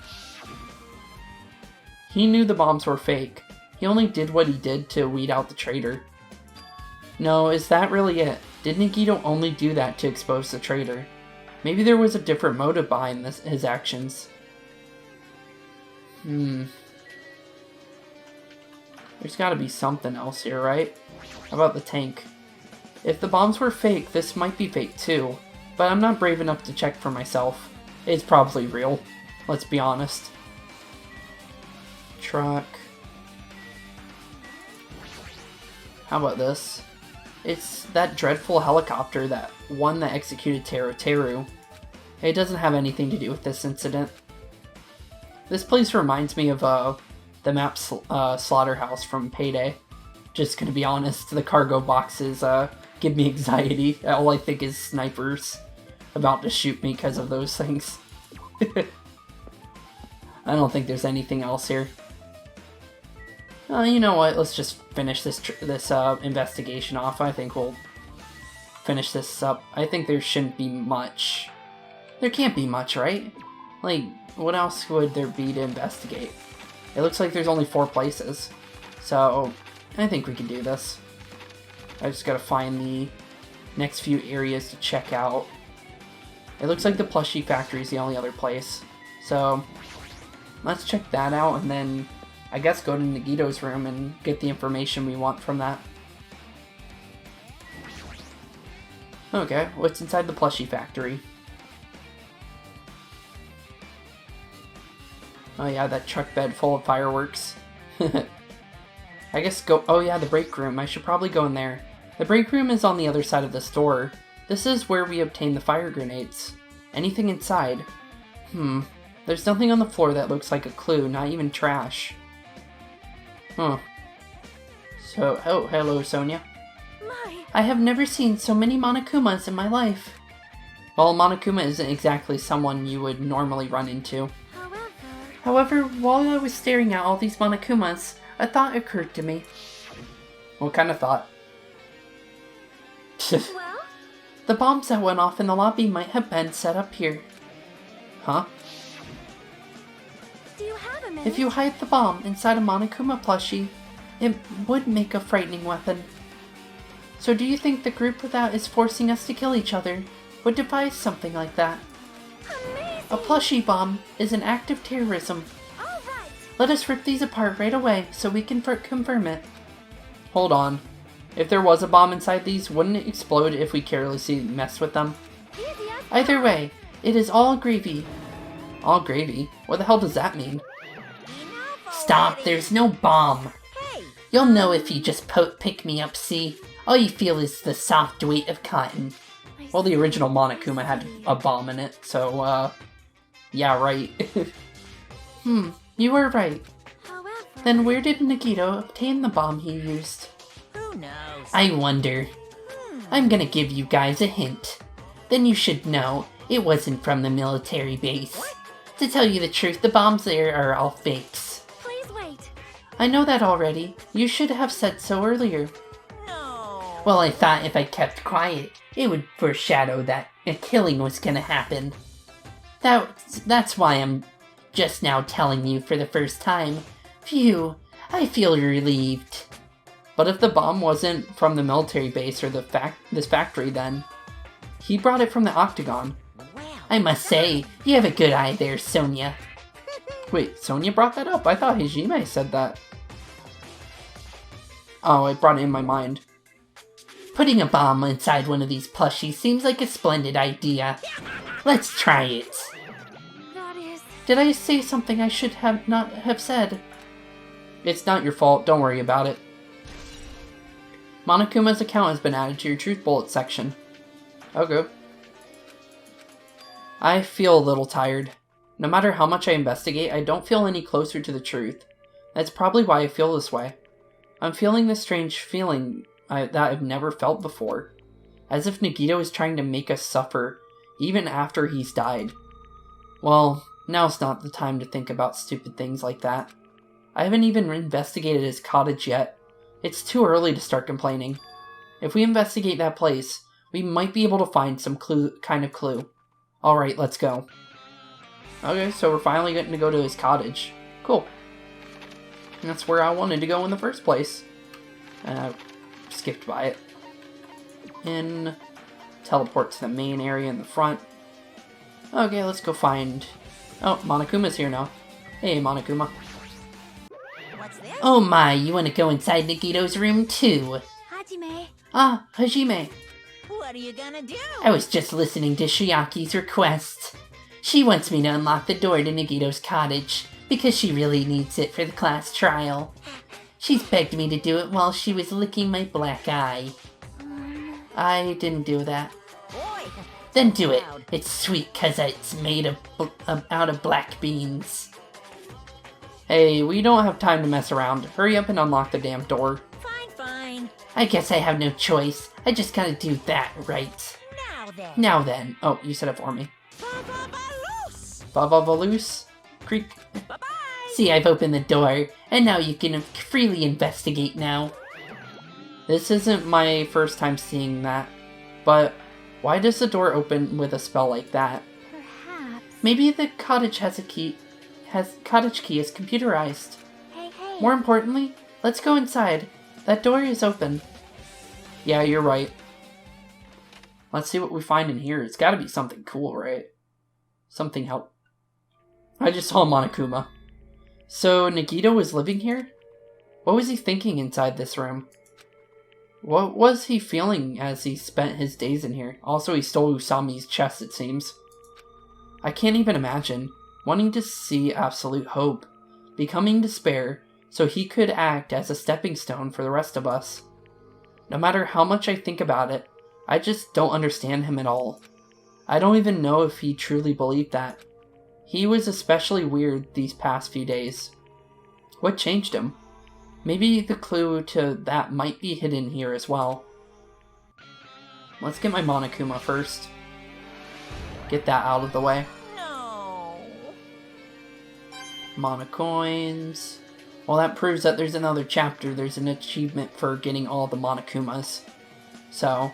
S1: He knew the bombs were fake. He only did what he did to weed out the traitor. No, is that really it? Did Nikito only do that to expose the traitor? Maybe there was a different motive behind his actions. There's gotta be something else here, right? How about the tank? If the bombs were fake, this might be fake too. But I'm not brave enough to check for myself. It's probably real. Let's be honest. Truck. How about this? It's that dreadful helicopter, that one that executed Teru. It doesn't have anything to do with this incident. This place reminds me of the map Slaughterhouse from Payday. Just gonna be honest, the cargo boxes give me anxiety. All I think is snipers about to shoot me because of those things. I don't think there's anything else here. You know what? Let's just finish this investigation off. I think we'll finish this up. I think there shouldn't be much. There can't be much, right? Like, what else would there be to investigate? It looks like there's only 4 places. So, I think we can do this. I just gotta find the next few areas to check out. It looks like the plushie factory is the only other place. So, let's check that out and then I guess go to Nagito's room and get the information we want from that. Okay, what's inside the plushie factory? Oh yeah, that truck bed full of fireworks. I guess go... Oh yeah, the break room. I should probably go in there. The break room is on the other side of the store. This is where we obtain the fire grenades. Anything inside? There's nothing on the floor that looks like a clue, not even trash. Huh. So, oh, hello, Sonia.
S5: My...
S1: I have never seen so many Monokumas in my life. Well, Monokuma isn't exactly someone you would normally run into. However, while I was staring at all these Monokumas, a thought occurred to me. What kind of thought?
S5: Well?
S1: The bombs that went off in the lobby might have been set up here. Huh?
S5: Do you have a minute?
S1: If you hide the bomb inside a Monokuma plushie, it would make a frightening weapon. So do you think the group that is forcing us to kill each other would devise something like that?
S5: Amazing!
S1: A plushie bomb is an act of terrorism.
S5: All right.
S1: Let us rip these apart right away so we can confirm it. Hold on. If there was a bomb inside these, wouldn't it explode if we carelessly messed with them?
S5: Easy as
S1: Either way, it is all gravy. All gravy? What the hell does that mean? Stop, there's no bomb.
S5: Hey!
S1: You'll know if you just pick me up, see? All you feel is the soft weight of cotton. Well, the original Monokuma had a bomb in it, so, yeah, right. You were right.
S5: However...
S1: Then where did Nagito obtain the bomb he used?
S2: Who knows?
S1: I wonder. I'm gonna give you guys a hint. Then you should know it wasn't from the military base. To tell you the truth, the bombs there are all fakes.
S5: Please wait.
S1: I know that already. You should have said so earlier.
S2: No.
S4: Well, I thought if I kept quiet, it would foreshadow that a killing was gonna happen. That's why I'm just now telling you for the first time. Phew, I feel relieved.
S1: But if the bomb wasn't from the military base or this factory, then he brought it from the Octagon.
S2: Well,
S4: I must say, you have a good eye there, Sonia.
S1: Wait, Sonia brought that up? I thought Hajime said that. Oh, it brought it in my mind.
S4: Putting a bomb inside one of these plushies seems like a splendid idea. Let's try it.
S5: That is...
S1: Did I say something I should not have said? It's not your fault, don't worry about it. Monokuma's account has been added to your Truth Bullet section. Okay. I feel a little tired. No matter how much I investigate, I don't feel any closer to the truth. That's probably why I feel this way. I'm feeling this strange feeling that I've never felt before. As if Nagito is trying to make us suffer, even after he's died. Well, now's not the time to think about stupid things like that. I haven't even investigated his cottage yet. It's too early to start complaining. If we investigate that place, we might be able to find some kind of clue. Alright, let's go. Okay, so we're finally getting to go to his cottage. Cool. And that's where I wanted to go in the first place. Skipped by it. Teleport to the main area in the front. Okay, let's go find... Oh, Monokuma's here now. Hey, Monokuma.
S2: what's this?
S4: Oh my, you want to go inside Nagito's room too?
S5: Hajime.
S4: Ah, Hajime.
S2: What are you gonna do?
S4: I was just listening to Shiaki's request. She wants me to unlock the door to Nagito's cottage, because she really needs it for the class trial. She's begged me to do it while she was licking my black eye. I didn't do that.
S2: Boy,
S4: Then do it. It's sweet cause it's made out of black beans.
S1: Hey, we don't have time to mess around. Hurry up and unlock the damn door.
S2: fine.
S4: I guess I have no choice. I just gotta do that right.
S2: Now then.
S4: Now then.
S1: Oh, you said it for me.
S2: Ba-ba-ba-loose.
S1: Vavavaloose Creek.
S2: Bye-bye.
S4: See, I've opened the door, and now you can freely investigate now.
S1: This isn't my first time seeing that, but why does the door open with a spell like that?
S5: Perhaps.
S4: Maybe the cottage cottage key is computerized.
S5: Hey, hey.
S4: More importantly, let's go inside. That door is open.
S1: Yeah, you're right. Let's see what we find in here. It's gotta be something cool, right? Something help. I just saw Monokuma. So, Nagito was living here? What was he thinking inside this room? What was he feeling as he spent his days in here? Also, he stole Usami's chest, it seems. I can't even imagine. Wanting to see absolute hope. Becoming despair, so he could act as a stepping stone for the rest of us. No matter how much I think about it, I just don't understand him at all. I don't even know if he truly believed that. He was especially weird these past few days. What changed him? Maybe the clue to that might be hidden here as well. Let's get my Monokuma first. Get that out of the way.
S2: No.
S1: Monocoins. Well, that proves that there's another chapter. There's an achievement for getting all the Monokumas. So,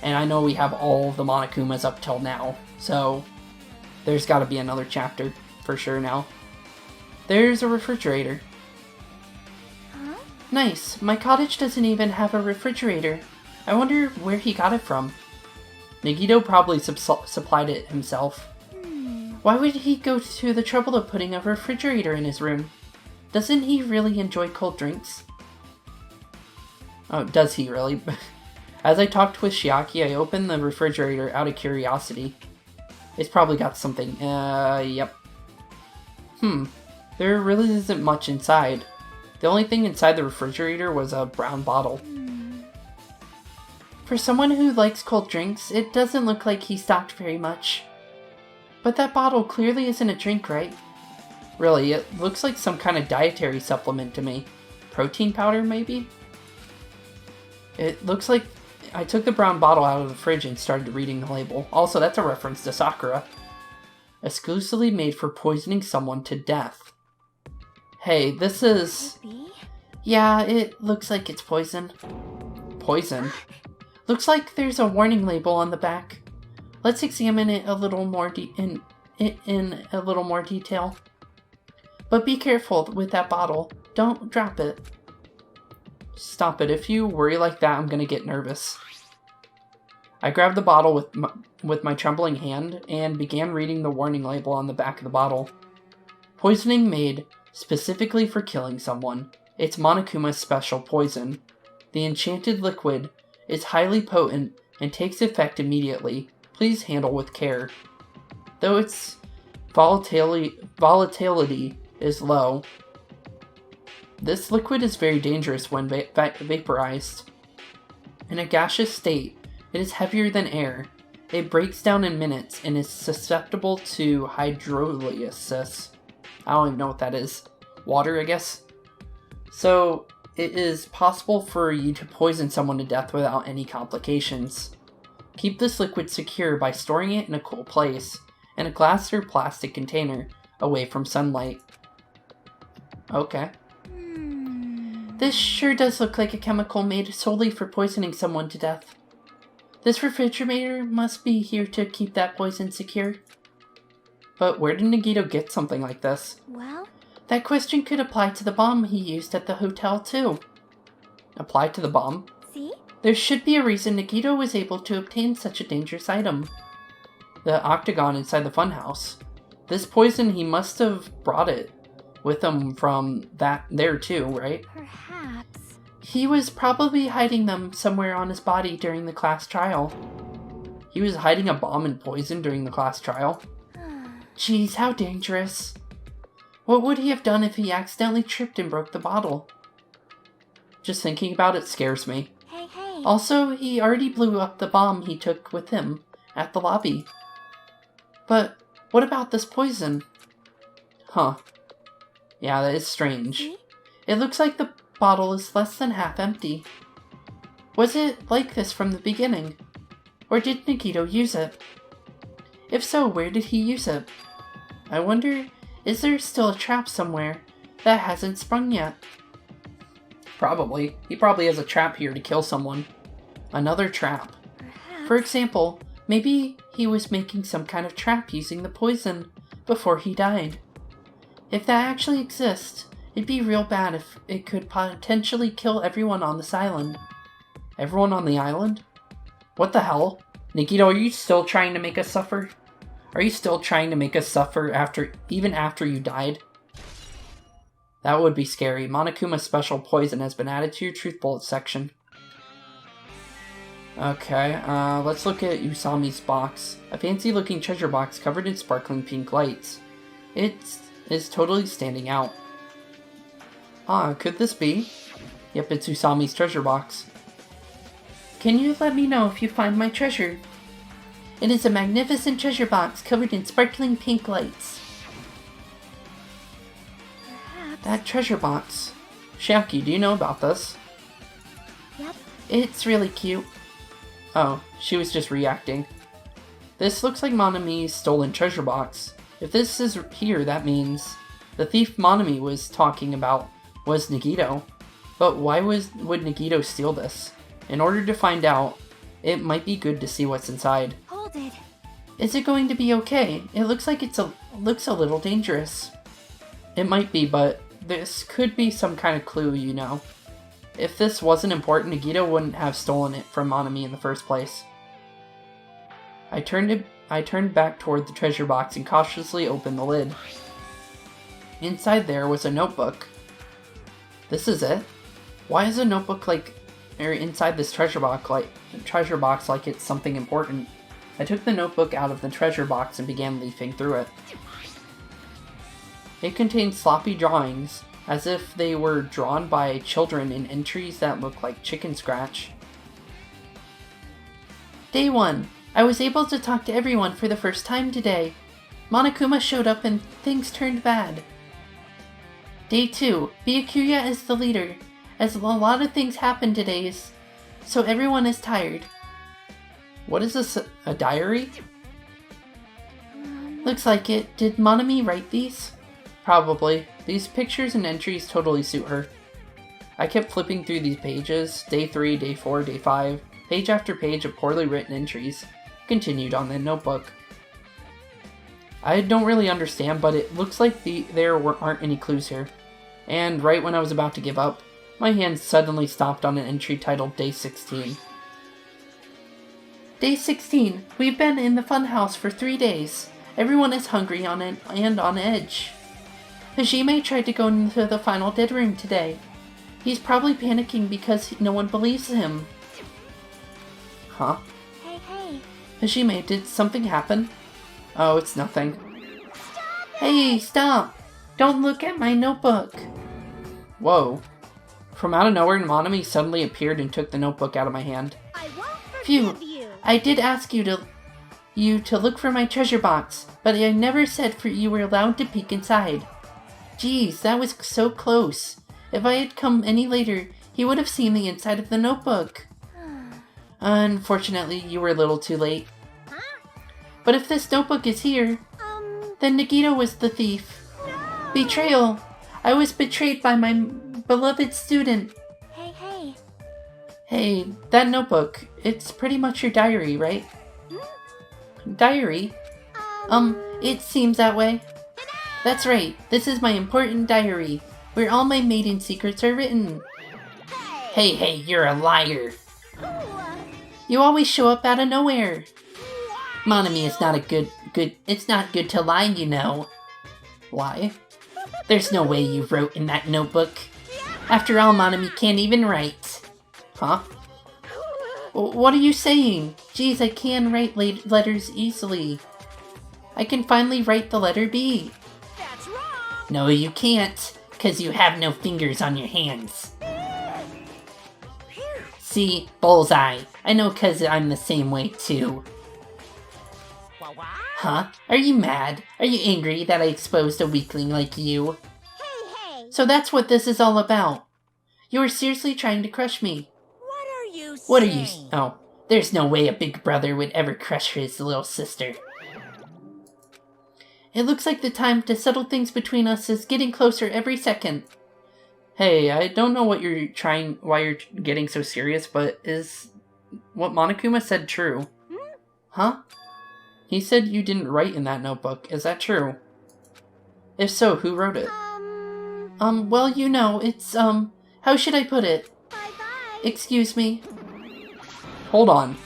S1: and I know we have all the Monokumas up till now. So, there's got to be another chapter for sure now. There's a refrigerator.
S5: Huh?
S4: Nice. My cottage doesn't even have a refrigerator. I wonder where he got it from.
S1: Nagito probably supplied it himself.
S4: Why would he go to the trouble of putting a refrigerator in his room? Doesn't he really enjoy cold drinks?
S1: Oh, does he really? As I talked with Shiaki, I opened the refrigerator out of curiosity. It's probably got something. Yep. There really isn't much inside. The only thing inside the refrigerator was a brown bottle.
S4: For someone who likes cold drinks, it doesn't look like he stocked very much. But that bottle clearly isn't a drink, right?
S1: Really, it looks like some kind of dietary supplement to me. Protein powder, maybe? It looks like I took the brown bottle out of the fridge and started reading the label. Also, that's a reference to Sakura. Exclusively made for poisoning someone to death. Hey, this is...
S5: Maybe.
S4: Yeah, it looks like it's poison. poison. Looks like there's a warning label on the back. Let's examine it a little more in a little more detail. But be careful with that bottle. Don't drop it. Stop it. If you worry like that, I'm gonna get nervous. I grabbed the bottle with my trembling hand and began reading the warning label on the back of the bottle. Poisoning made specifically for killing someone. It's Monokuma's special poison. The enchanted liquid is highly potent and takes effect immediately. Please handle with care. Though its volatility is low, this liquid is very dangerous when vaporized. In a gaseous state, it is heavier than air. It breaks down in minutes and is susceptible to hydrolysis. I don't even know what that is. Water, I guess? So, it is possible for you to poison someone to death without any complications. Keep this liquid secure by storing it in a cool place, in a glass or plastic container, away from sunlight. Okay. This sure does look like a chemical made solely for poisoning someone to death. This refrigerator must be here to keep that poison secure. But where did Nagito get something like this?
S5: Well?
S4: That question could apply to the bomb he used at the hotel too. Apply to the bomb?
S5: See?
S4: There should be a reason Nagito was able to obtain such a dangerous item. The octagon inside the funhouse. This poison, he must have brought it with him from there too, right?
S5: Perhaps.
S4: He was probably hiding them somewhere on his body during the class trial. He was hiding a bomb and poison during the class trial. Jeez, how dangerous. What would he have done if he accidentally tripped and broke the bottle? Just thinking about it scares me.
S5: Hey.
S4: Also, he already blew up the bomb he took with him at the lobby. But what about this poison? Huh. Yeah, that is strange.
S5: See?
S4: It looks like the bottle is less than half empty. Was it like this from the beginning? Or did Nagito use it? If so, where did he use it? I wonder, is there still a trap somewhere that hasn't sprung yet? Probably. He probably has a trap here to kill someone. Another trap.
S5: Perhaps.
S4: For example, maybe he was making some kind of trap using the poison before he died. If that actually exists, it'd be real bad if it could potentially kill everyone on this island. Everyone on the island? What the hell? Nagito, are you still trying to make us suffer? Are you still trying to make us suffer even after you died? That would be scary. Monokuma's special poison has been added to your truth bullet section. Okay, let's look at Usami's box. A fancy looking treasure box covered in sparkling pink lights. It is totally standing out. Could this be? Yep, it's Usami's treasure box. Can you let me know if you find my treasure? It is a magnificent treasure box covered in sparkling pink lights.
S5: Perhaps.
S4: That treasure box. Shiaki, do you know about this?
S5: Yep.
S4: It's really cute. Oh, she was just reacting. This looks like Monami's stolen treasure box. If this is here, that means the thief Monami was talking about was Nagito. But why would Nagito steal this? In order to find out, it might be good to see what's inside.
S5: Hold it.
S4: Is it going to be okay? It looks like looks a little dangerous. It might be, but this could be some kind of clue, you know. If this wasn't important, Nagito wouldn't have stolen it from Monami in the first place. I turned back toward the treasure box and cautiously opened the lid. Inside there was a notebook. This is it? Why is a notebook inside this treasure box like it's something important? I took the notebook out of the treasure box and began leafing through it. It contained sloppy drawings, as if they were drawn by children in entries that looked like chicken scratch. Day 1. I was able to talk to everyone for the first time today. Monokuma showed up and things turned bad. Day 2. Byakuya is the leader, as a lot of things happened today, so everyone is tired. What is this, a diary? Looks like it. Did Monami write these? Probably. These pictures and entries totally suit her.
S1: I kept flipping through these pages, day 3, day 4, day 5, page after page of poorly written entries, continued on the notebook. I don't really understand, but it looks like there aren't any clues here. And right when I was about to give up, my hand suddenly stopped on an entry titled Day 16.
S4: Day 16. We've been in the funhouse for 3 days. Everyone is hungry and on edge. Hajime tried to go into the final dead room today. He's probably panicking because no one believes him.
S1: Huh?
S5: Hey.
S4: Hajime, did something happen?
S1: Oh, it's nothing.
S4: Hey, stop! Don't look at my notebook!
S1: Whoa. From out of nowhere, Monami suddenly appeared and took the notebook out of my hand.
S5: I won't
S4: Phew!
S5: forgive you.
S4: I did ask you to look for my treasure box, but I never said you were allowed to peek inside. Geez, that was so close. If I had come any later, he would have seen the inside of the notebook. Unfortunately, you were a little too late.
S5: Huh?
S4: But if this notebook is here, then Nagito was the thief.
S5: No.
S4: Betrayal! I was betrayed by my beloved student.
S5: Hey.
S4: Hey, that notebook, it's pretty much your diary, right? Diary? It seems that way. That's right, this is my important diary, where all my maiden secrets are written. Hey, you're a liar. You always show up out of nowhere. Monami, it's not it's not good to lie, you know. Lie? There's no way you wrote in that notebook. After all, Monami can't even write. Huh? What are you saying? Geez, I can write letters easily. I can finally write the letter B.
S5: That's wrong.
S4: No, you can't, 'cause you have no fingers on your hands. See? Bullseye. I know 'cause I'm the same way too.
S2: What?
S4: Huh? Are you mad? Are you angry that I exposed a weakling like you?
S5: Hey.
S4: So that's what this is all about. You were seriously trying to crush me.
S2: What are you saying?
S4: Oh, there's no way a big brother would ever crush his little sister. It looks like the time to settle things between us is getting closer every second.
S1: Hey, I don't know why you're getting so serious, but is what Monokuma said true?
S4: Huh?
S1: He said you didn't write in that notebook. Is that true? If so, who wrote it?
S4: Well, you know, it's, how should I put it?
S5: Bye.
S4: Excuse me.
S1: Hold on.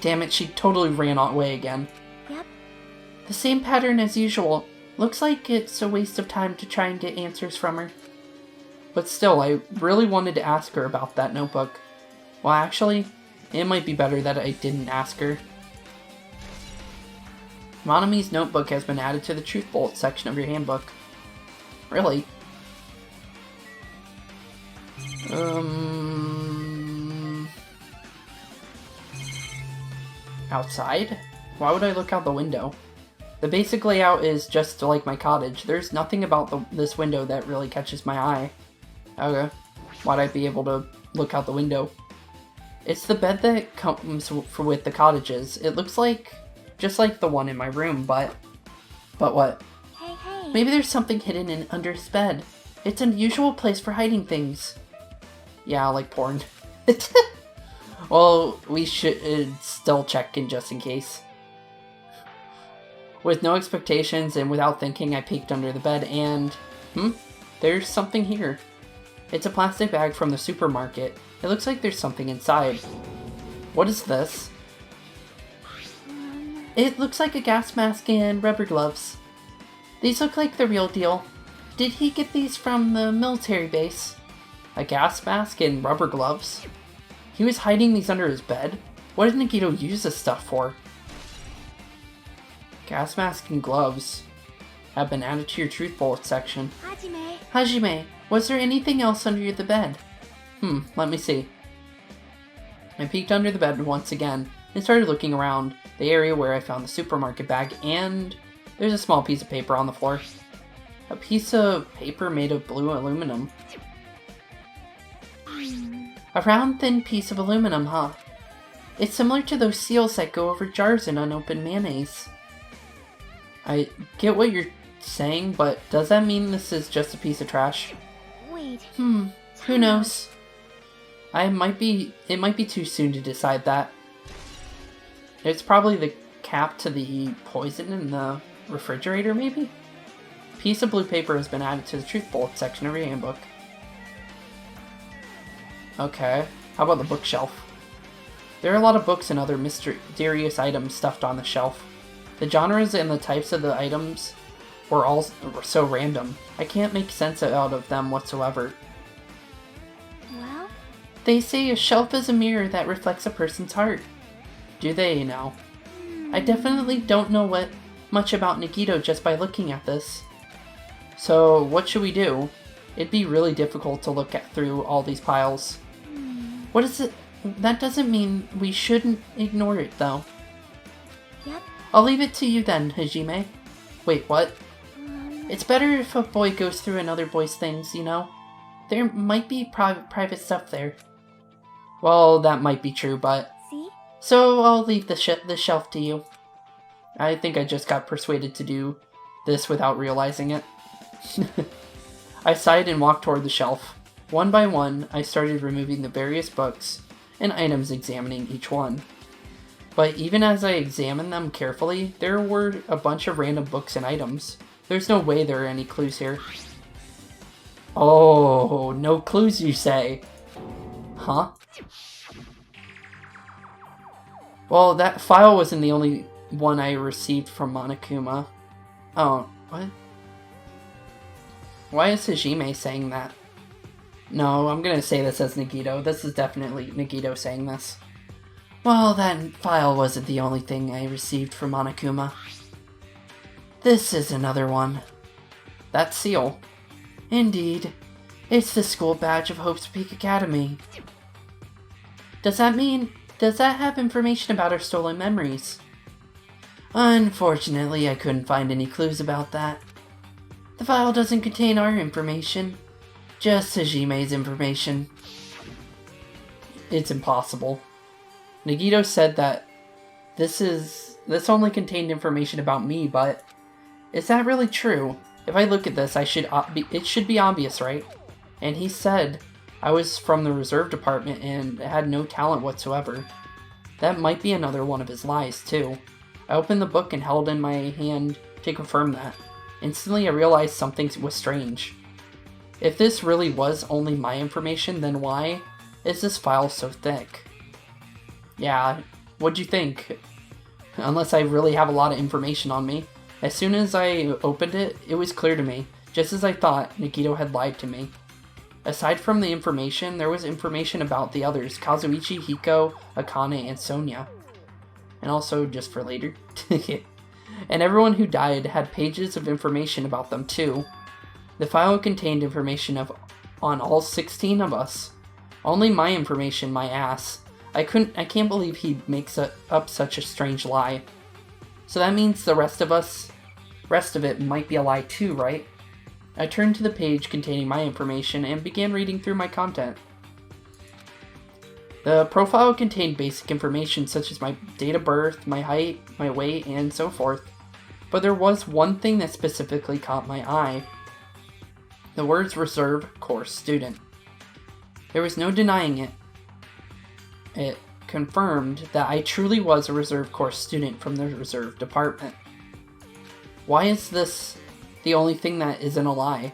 S1: Damn it, she totally ran away again.
S5: Yep.
S4: The same pattern as usual. Looks like it's a waste of time to try and get answers from her.
S1: But still, I really wanted to ask her about that notebook. Well, actually, it might be better that I didn't ask her. Monami's notebook has been added to the Truth Bolt section of your handbook. Really? Outside? Why would I look out the window? The basic layout is just like my cottage. There's nothing about this window that really catches my eye. Okay. Why'd I be able to look out the window? It's the bed that comes with the cottages. It looks like just like the one in my room, but what?
S5: Hey.
S4: Maybe there's something hidden under his bed. It's an unusual place for hiding things.
S1: Yeah, like porn. Well, we should still check in just in case. With no expectations and without thinking, I peeked under the bed and... There's something here. It's a plastic bag from the supermarket. It looks like there's something inside. What is this?
S4: It looks like a gas mask and rubber gloves. These look like the real deal. Did he get these from the military base?
S1: A gas mask and rubber gloves? He was hiding these under his bed? What did Nagito use this stuff for? Gas mask and gloves have been added to your Truth Bullet section.
S4: Hajime, was there anything else under the bed?
S1: Let me see. I peeked under the bed once again and started looking around the area where I found the supermarket bag, and there's a small piece of paper on the floor. A piece of paper made of blue aluminum.
S4: A round, thin piece of aluminum, huh? It's similar to those seals that go over jars in unopened mayonnaise.
S1: I get what you're saying, but does that mean this is just a piece of trash?
S5: Wait.
S4: Who knows?
S1: It might be too soon to decide that. It's probably the cap to the poison in the refrigerator, maybe? Piece of blue paper has been added to the truth bullet section of your handbook. Okay, how about the bookshelf? There are a lot of books and other mysterious items stuffed on the shelf. The genres and the types of the items were all so random. I can't make sense out of them whatsoever.
S5: Well?
S1: They say a shelf is a mirror that reflects a person's heart. Do they now? I definitely don't know much about Nagito just by looking at this. So, what should we do? It'd be really difficult to look through all these piles. What is it? That doesn't mean we shouldn't ignore it, though.
S5: Yep.
S1: I'll leave it to you then, Hajime. Wait, what? It's better if a boy goes through another boy's things, you know? There might be private stuff there. Well, that might be true, but...
S5: See?
S1: So I'll leave the shelf to you. I think I just got persuaded to do this without realizing it. I sighed and walked toward the shelf. One by one, I started removing the various books and items, examining each one. But even as I examined them carefully, there were a bunch of random books and items. There's no way there are any clues here. Oh, no clues you say? Huh? Well, that file wasn't the only one I received from Monokuma. Oh, what? Why is Hajime saying that? No, I'm gonna say this as Nagito. This is definitely Nagito saying this. Well, that file wasn't the only thing I received from Monokuma. This is another one. That seal. Indeed. It's the school badge of Hope's Peak Academy. Does that have information about our stolen memories? Unfortunately, I couldn't find any clues about that. The file doesn't contain our information, just Hajime's information. It's impossible. Nagito said that this only contained information about me, but is that really true? If I look at this, it should be obvious, right? And he said I was from the reserve department and had no talent whatsoever. That might be another one of his lies, too. I opened the book and held in my hand to confirm that. Instantly, I realized something was strange. If this really was only my information, then why is this file so thick? Yeah, what'd you think? Unless I really have a lot of information on me. As soon as I opened it, it was clear to me. Just as I thought, Nagito had lied to me. Aside from the information, there was information about the others, Kazuichi, Hiko, Akane, and Sonia. And also, just for later. And everyone who died had pages of information about them too. The file contained information on all 16 of us. Only my information, my ass. I can't believe he makes up such a strange lie. So that means the rest of it might be a lie too, right? I turned to the page containing my information and began reading through my content. The profile contained basic information such as my date of birth, my height, my weight, and so forth. But there was one thing that specifically caught my eye. The words reserve course student. There was no denying it. It confirmed that I truly was a reserve course student from the reserve department. Why is this the only thing that isn't a lie?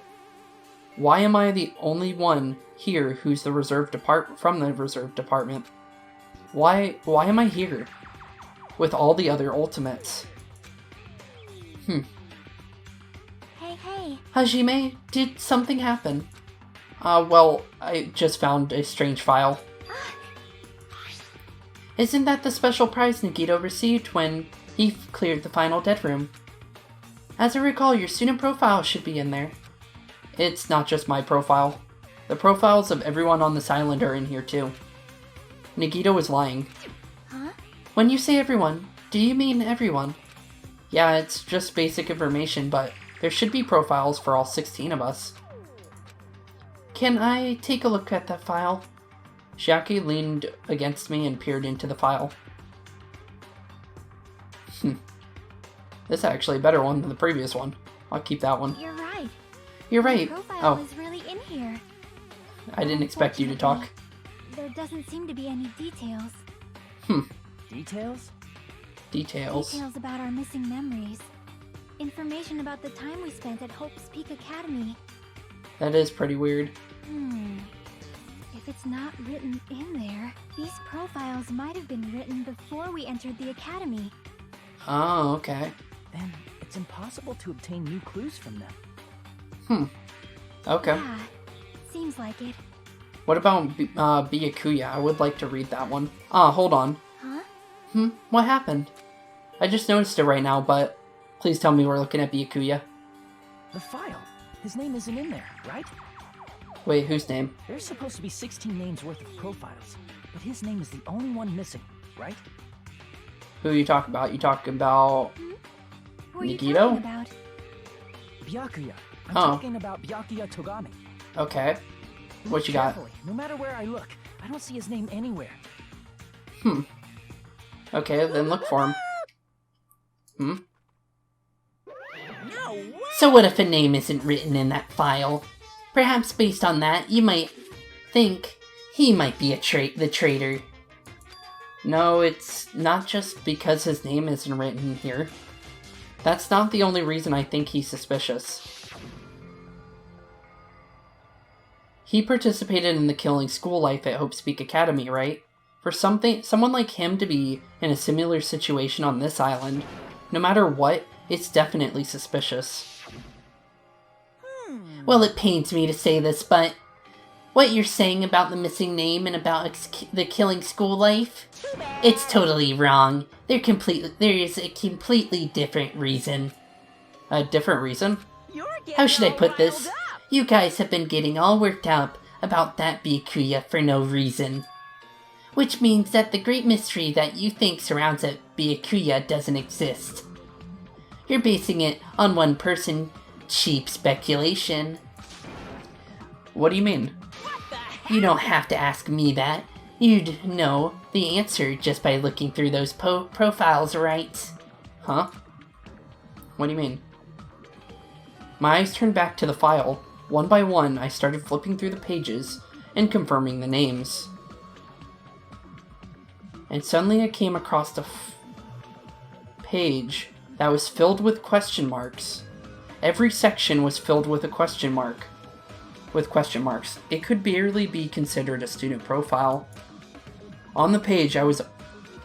S1: Why am I the only one here who's from the reserve department? Why am I here with all the other ultimates?
S5: Hey.
S1: Hajime, did something happen? Well, I just found a strange file. Isn't that the special prize Nagito received when he cleared the final dead room? As I recall, your student profile should be in there. It's not just my profile. The profiles of everyone on this island are in here too. Nagito was lying.
S5: Huh?
S1: When you say everyone, do you mean everyone? Yeah, it's just basic information, but there should be profiles for all 16 of us. Can I take a look at that file? Shiaki leaned against me and peered into the file. This is actually a better one than the previous one. I'll keep that one.
S5: You're right.
S1: You're right.
S5: The profile
S1: Oh,
S5: is really in here.
S1: I didn't expect you to talk.
S5: there doesn't seem to be any details.
S6: Details?
S1: Details.
S5: Details about our missing memories. Information about the time we spent at Hope's Peak Academy.
S1: That is pretty weird.
S5: If it's not written in there, these profiles might have been written before we entered the academy.
S1: Oh, okay.
S6: Then it's impossible to obtain new clues from them.
S1: Okay.
S5: Yeah, seems like it.
S1: What about Byakuya? I would like to read that one. Ah, hold on.
S5: Huh?
S1: What happened? I just noticed it right now, but please tell me we're looking at Byakuya.
S6: The file. His name isn't in there, right?
S1: Wait, whose name?
S6: There's supposed to be 16 names worth of profiles, but his name is the only one missing, right?
S1: Who are you talking about? You talking about
S5: Who are you
S1: Nagito?
S5: talking about?
S6: Byakuya. I'm
S1: Oh.
S6: talking about Byakuya Togami.
S1: Okay. What
S6: Look
S1: you got?
S6: carefully. No matter where I look, I don't see his name anywhere.
S1: Okay, then look for him.
S2: No way!
S4: So what if a name isn't written in that file? Perhaps based on that, you might think he might be the traitor.
S1: No, it's not just because his name isn't written here. That's not the only reason I think he's suspicious. He participated in the killing school life at Hope's Peak Academy, right? For someone like him to be in a similar situation on this island, no matter what, it's definitely suspicious.
S4: Well, it pains me to say this, but what you're saying about the missing name and about the killing school life, it's totally wrong. There is a completely different reason.
S1: A different reason?
S4: How should I put this? You guys have been getting all worked up about that Byakuya for no reason. Which means that the great mystery that you think surrounds a Byakuya doesn't exist. You're basing it on one person. Cheap speculation.
S1: What do you mean?
S4: You don't have to ask me that. You'd know the answer just by looking through those profiles, right?
S1: Huh? What do you mean? My eyes turned back to the file. One by one, I started flipping through the pages and confirming the names. And suddenly I came across a page that was filled with question marks. Every section was filled with a question mark. With question marks. It could barely be considered a student profile. On the page, I was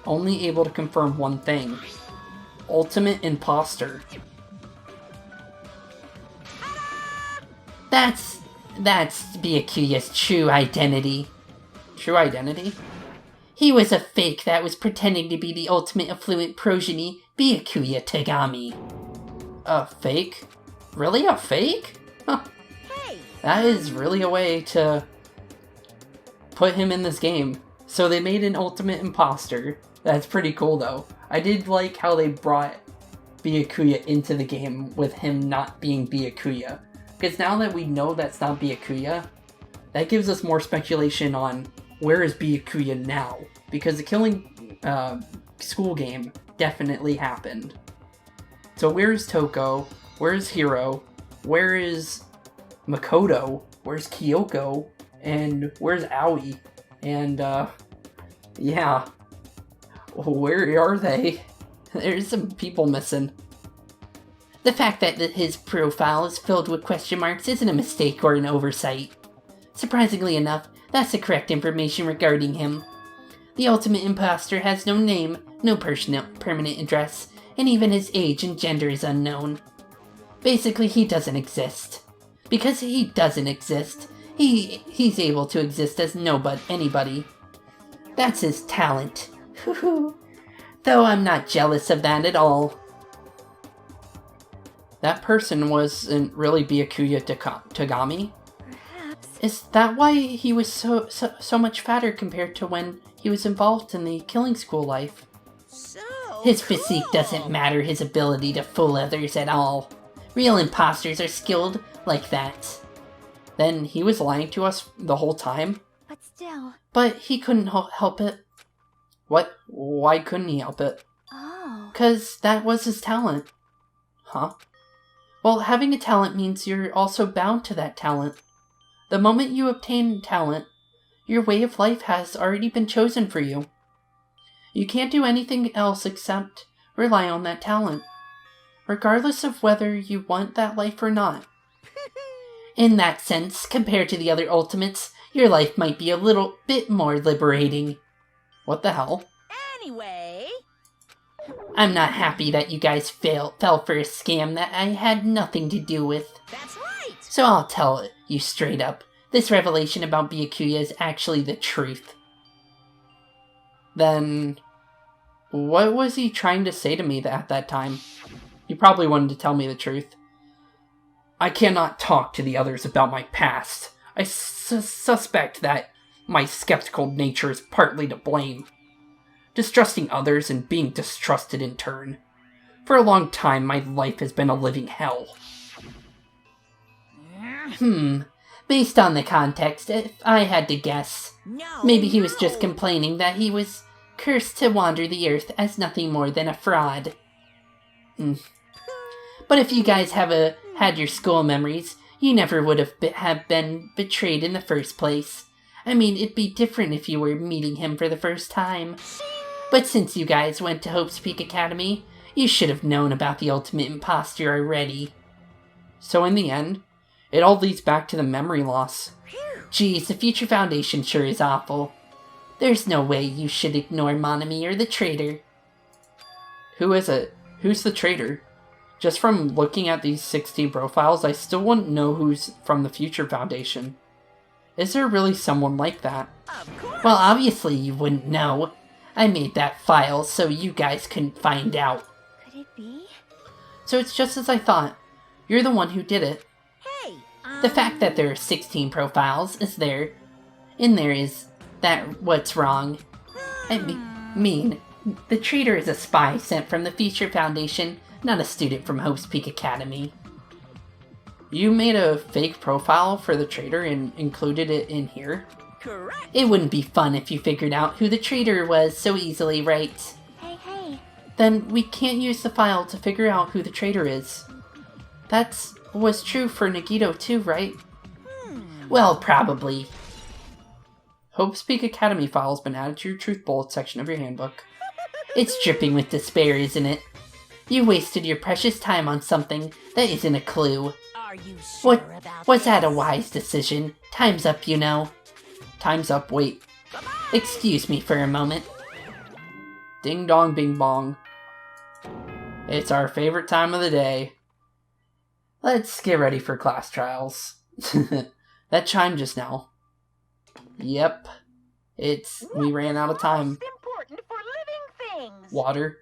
S1: only able to confirm one thing. Ultimate imposter.
S4: That's Byakuya's true identity.
S1: True identity?
S4: He was a fake that was pretending to be the ultimate affluent progeny, Byakuya Togami.
S1: A fake? Really? A fake? Huh.
S2: Hey!
S1: That is really a way to put him in this game. So they made an ultimate imposter. That's pretty cool though. I did like how they brought Byakuya into the game with him not being Byakuya. Because now that we know that's not Byakuya, that gives us more speculation on where is Byakuya now. Because the killing school game definitely happened. So where's Toko? Where's Hiro? Where is Makoto? Where's Kyoko? And where's Aoi? And, yeah. Where are they? There's some people missing.
S4: The fact that his profile is filled with question marks isn't a mistake or an oversight. Surprisingly enough, that's the correct information regarding him. The ultimate imposter has no name, no permanent address, and even his age and gender is unknown. Basically, he doesn't exist. Because he doesn't exist, he's able to exist as anybody. That's his talent. Though I'm not jealous of that at all.
S1: That person wasn't really Byakuya Togami?
S5: Perhaps.
S1: Is that why he was so much fatter compared to when he was involved in the killing school life?
S2: So
S4: His physique doesn't matter his ability to fool others at all. Real imposters are skilled like that.
S1: Then he was lying to us the whole time?
S5: But still.
S1: But he couldn't help it. What? Why couldn't he help it?
S5: Oh.
S1: 'Cause that was his talent. Huh? Well, having a talent means you're also bound to that talent. The moment you obtain talent,
S4: Your way of life has already been chosen for you. You can't do anything else except rely on that talent, regardless of whether you want that life or not. In that sense, compared to the other ultimates, your life might be a little bit more liberating. What the hell?
S2: Anyway...
S4: I'm not happy that you guys fell for a scam that I had nothing to do with.
S2: That's right!
S4: So I'll tell you straight up, this revelation about Byakuya is actually the truth. Then, what was he trying to say to me at that time? He probably wanted to tell me the truth. I cannot talk to the others about my past. I suspect that my skeptical nature is partly to blame. Distrusting others and being distrusted in turn. For a long time, my life has been a living hell. Based on the context, if I had to guess, maybe he was just complaining that he was cursed to wander the earth as nothing more than a fraud. But if you guys have had your school memories, you never would have been betrayed in the first place. I mean, it'd be different if you were meeting him for the first time. But since you guys went to Hope's Peak Academy, you should have known about the ultimate imposter already. So in the end, it all leads back to the memory loss. Geez, the Future Foundation sure is awful. There's no way you should ignore Monami or the traitor.
S1: Who is it? Who's the traitor? Just from looking at these 16 profiles, I still wouldn't know who's from the Future Foundation. Is there really someone like that?
S4: Well, obviously you wouldn't know. I made that file so you guys couldn't find out.
S5: Could it be?
S4: So it's just as I thought. You're the one who did it.
S2: Hey,
S4: The fact that there are 16 profiles is that what's wrong. I mean, the traitor is a spy sent from the Future Foundation, not a student from Hope's Peak Academy.
S1: You made a fake profile for the traitor and included it in here?
S2: correct.
S4: It wouldn't be fun if you figured out who the traitor was so easily, right?
S5: Hey.
S4: Then we can't use the file to figure out who the traitor is. That was true for Nagito too, right? Well, probably.
S1: Hope's Peak Academy file has been added to your Truth Bullet section of your handbook.
S4: It's dripping with despair, isn't it? You wasted your precious time on something that isn't a clue.
S2: Are you sure about
S4: Was that a
S2: this?
S4: wise decision? Time's up, you know.
S1: Time's up, wait.
S4: Excuse me for a moment.
S1: Ding dong bing bong. It's our favorite time of the day. Let's get ready for class trials. That chimed just now. Yep. We ran out of time.
S2: Most important for living things.
S1: Water,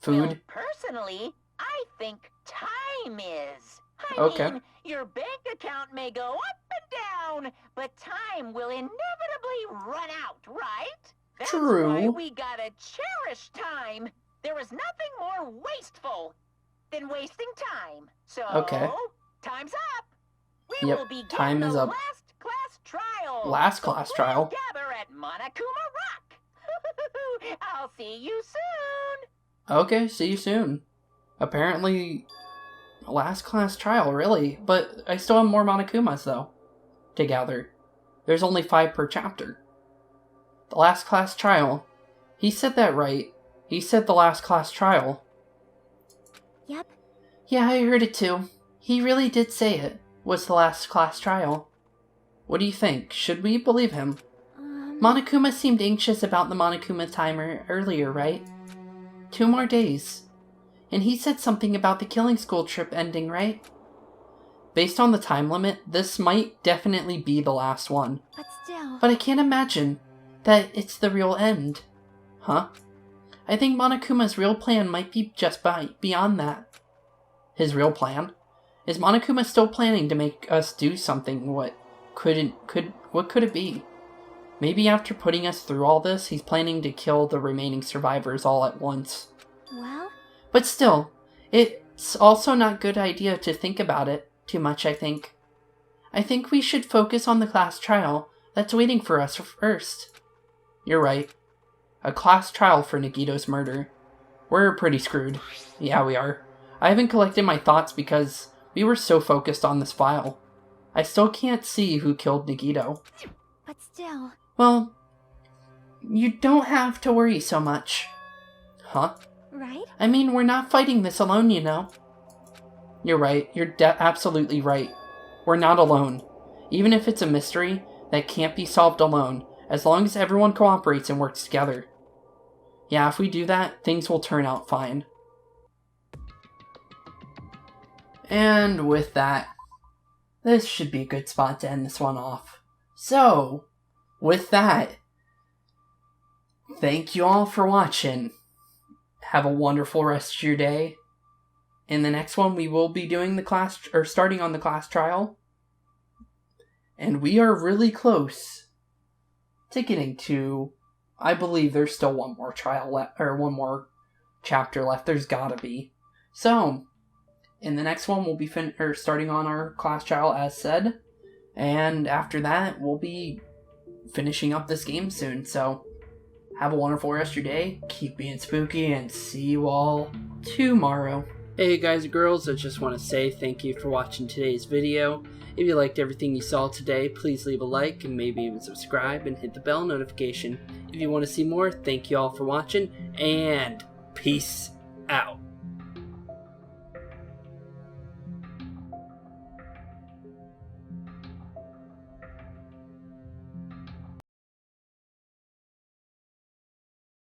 S2: Well,
S1: food.
S2: personally, I think time is. I
S1: Okay.
S2: mean, your bank account may go up and down, but time will inevitably run out, right? That's
S1: True.
S2: why we gotta cherish time. There is nothing more wasteful than wasting time. So,
S1: Okay.
S2: time's up. We
S1: Yep,
S2: will begin
S1: time is
S2: the
S1: up.
S2: last class trial.
S1: Last class
S2: So
S1: trial?
S2: please gather at Monokuma Rock. I'll see you soon.
S1: Okay, see you soon. Apparently, last class trial, really. But I still have more Monokumas, though, to gather. There's only 5 per chapter. The last class trial. He said that right. He said the last class trial.
S5: Yep.
S4: Yeah, I heard it too. He really did say it was the last class trial.
S1: What do you think? Should we believe him?
S4: Monokuma seemed anxious about the Monokuma timer earlier, right? 2 more days. And he said something about the killing school trip ending, right?
S1: Based on the time limit, this might definitely be the last one.
S5: But still.
S4: But I can't imagine that it's the real end.
S1: Huh?
S4: I think Monokuma's real plan might be just beyond that.
S1: His real plan? Is Monokuma still planning to make us do something? What could it be? Maybe after putting us through all this, he's planning to kill the remaining survivors all at once.
S5: Well,
S4: But still, it's also not a good idea to think about it too much, I think. I think we should focus on the class trial that's waiting for us first.
S1: You're right. A class trial for Nagito's murder. We're pretty screwed. Yeah, we are. I haven't collected my thoughts because we were so focused on this file. I still can't see who killed Nagito.
S5: but still.
S1: Well, you don't have to worry so much. Huh?
S5: Right?
S1: I mean, we're not fighting this alone, you know. You're right. You're absolutely right. We're not alone. Even if it's a mystery that can't be solved alone, as long as everyone cooperates and works together. Yeah, if we do that, things will turn out fine. And with that, this should be a good spot to end this one off. So, with that, thank you all for watching. Have a wonderful rest of your day. In the next one, we will be doing starting on the class trial. And we are really close to getting to, I believe there's still one more trial left, or one more chapter left. There's gotta be. So, in the next one, we'll be starting on our class trial as said. And after that, we'll be finishing up this game soon. So, have a wonderful rest of your day. Keep being spooky, and see you all tomorrow. Hey guys and girls, I just want to say thank you for watching today's video. If you liked everything you saw today, please leave a like and maybe even subscribe and hit the bell notification. If you want to see more, thank you all for watching, and peace out.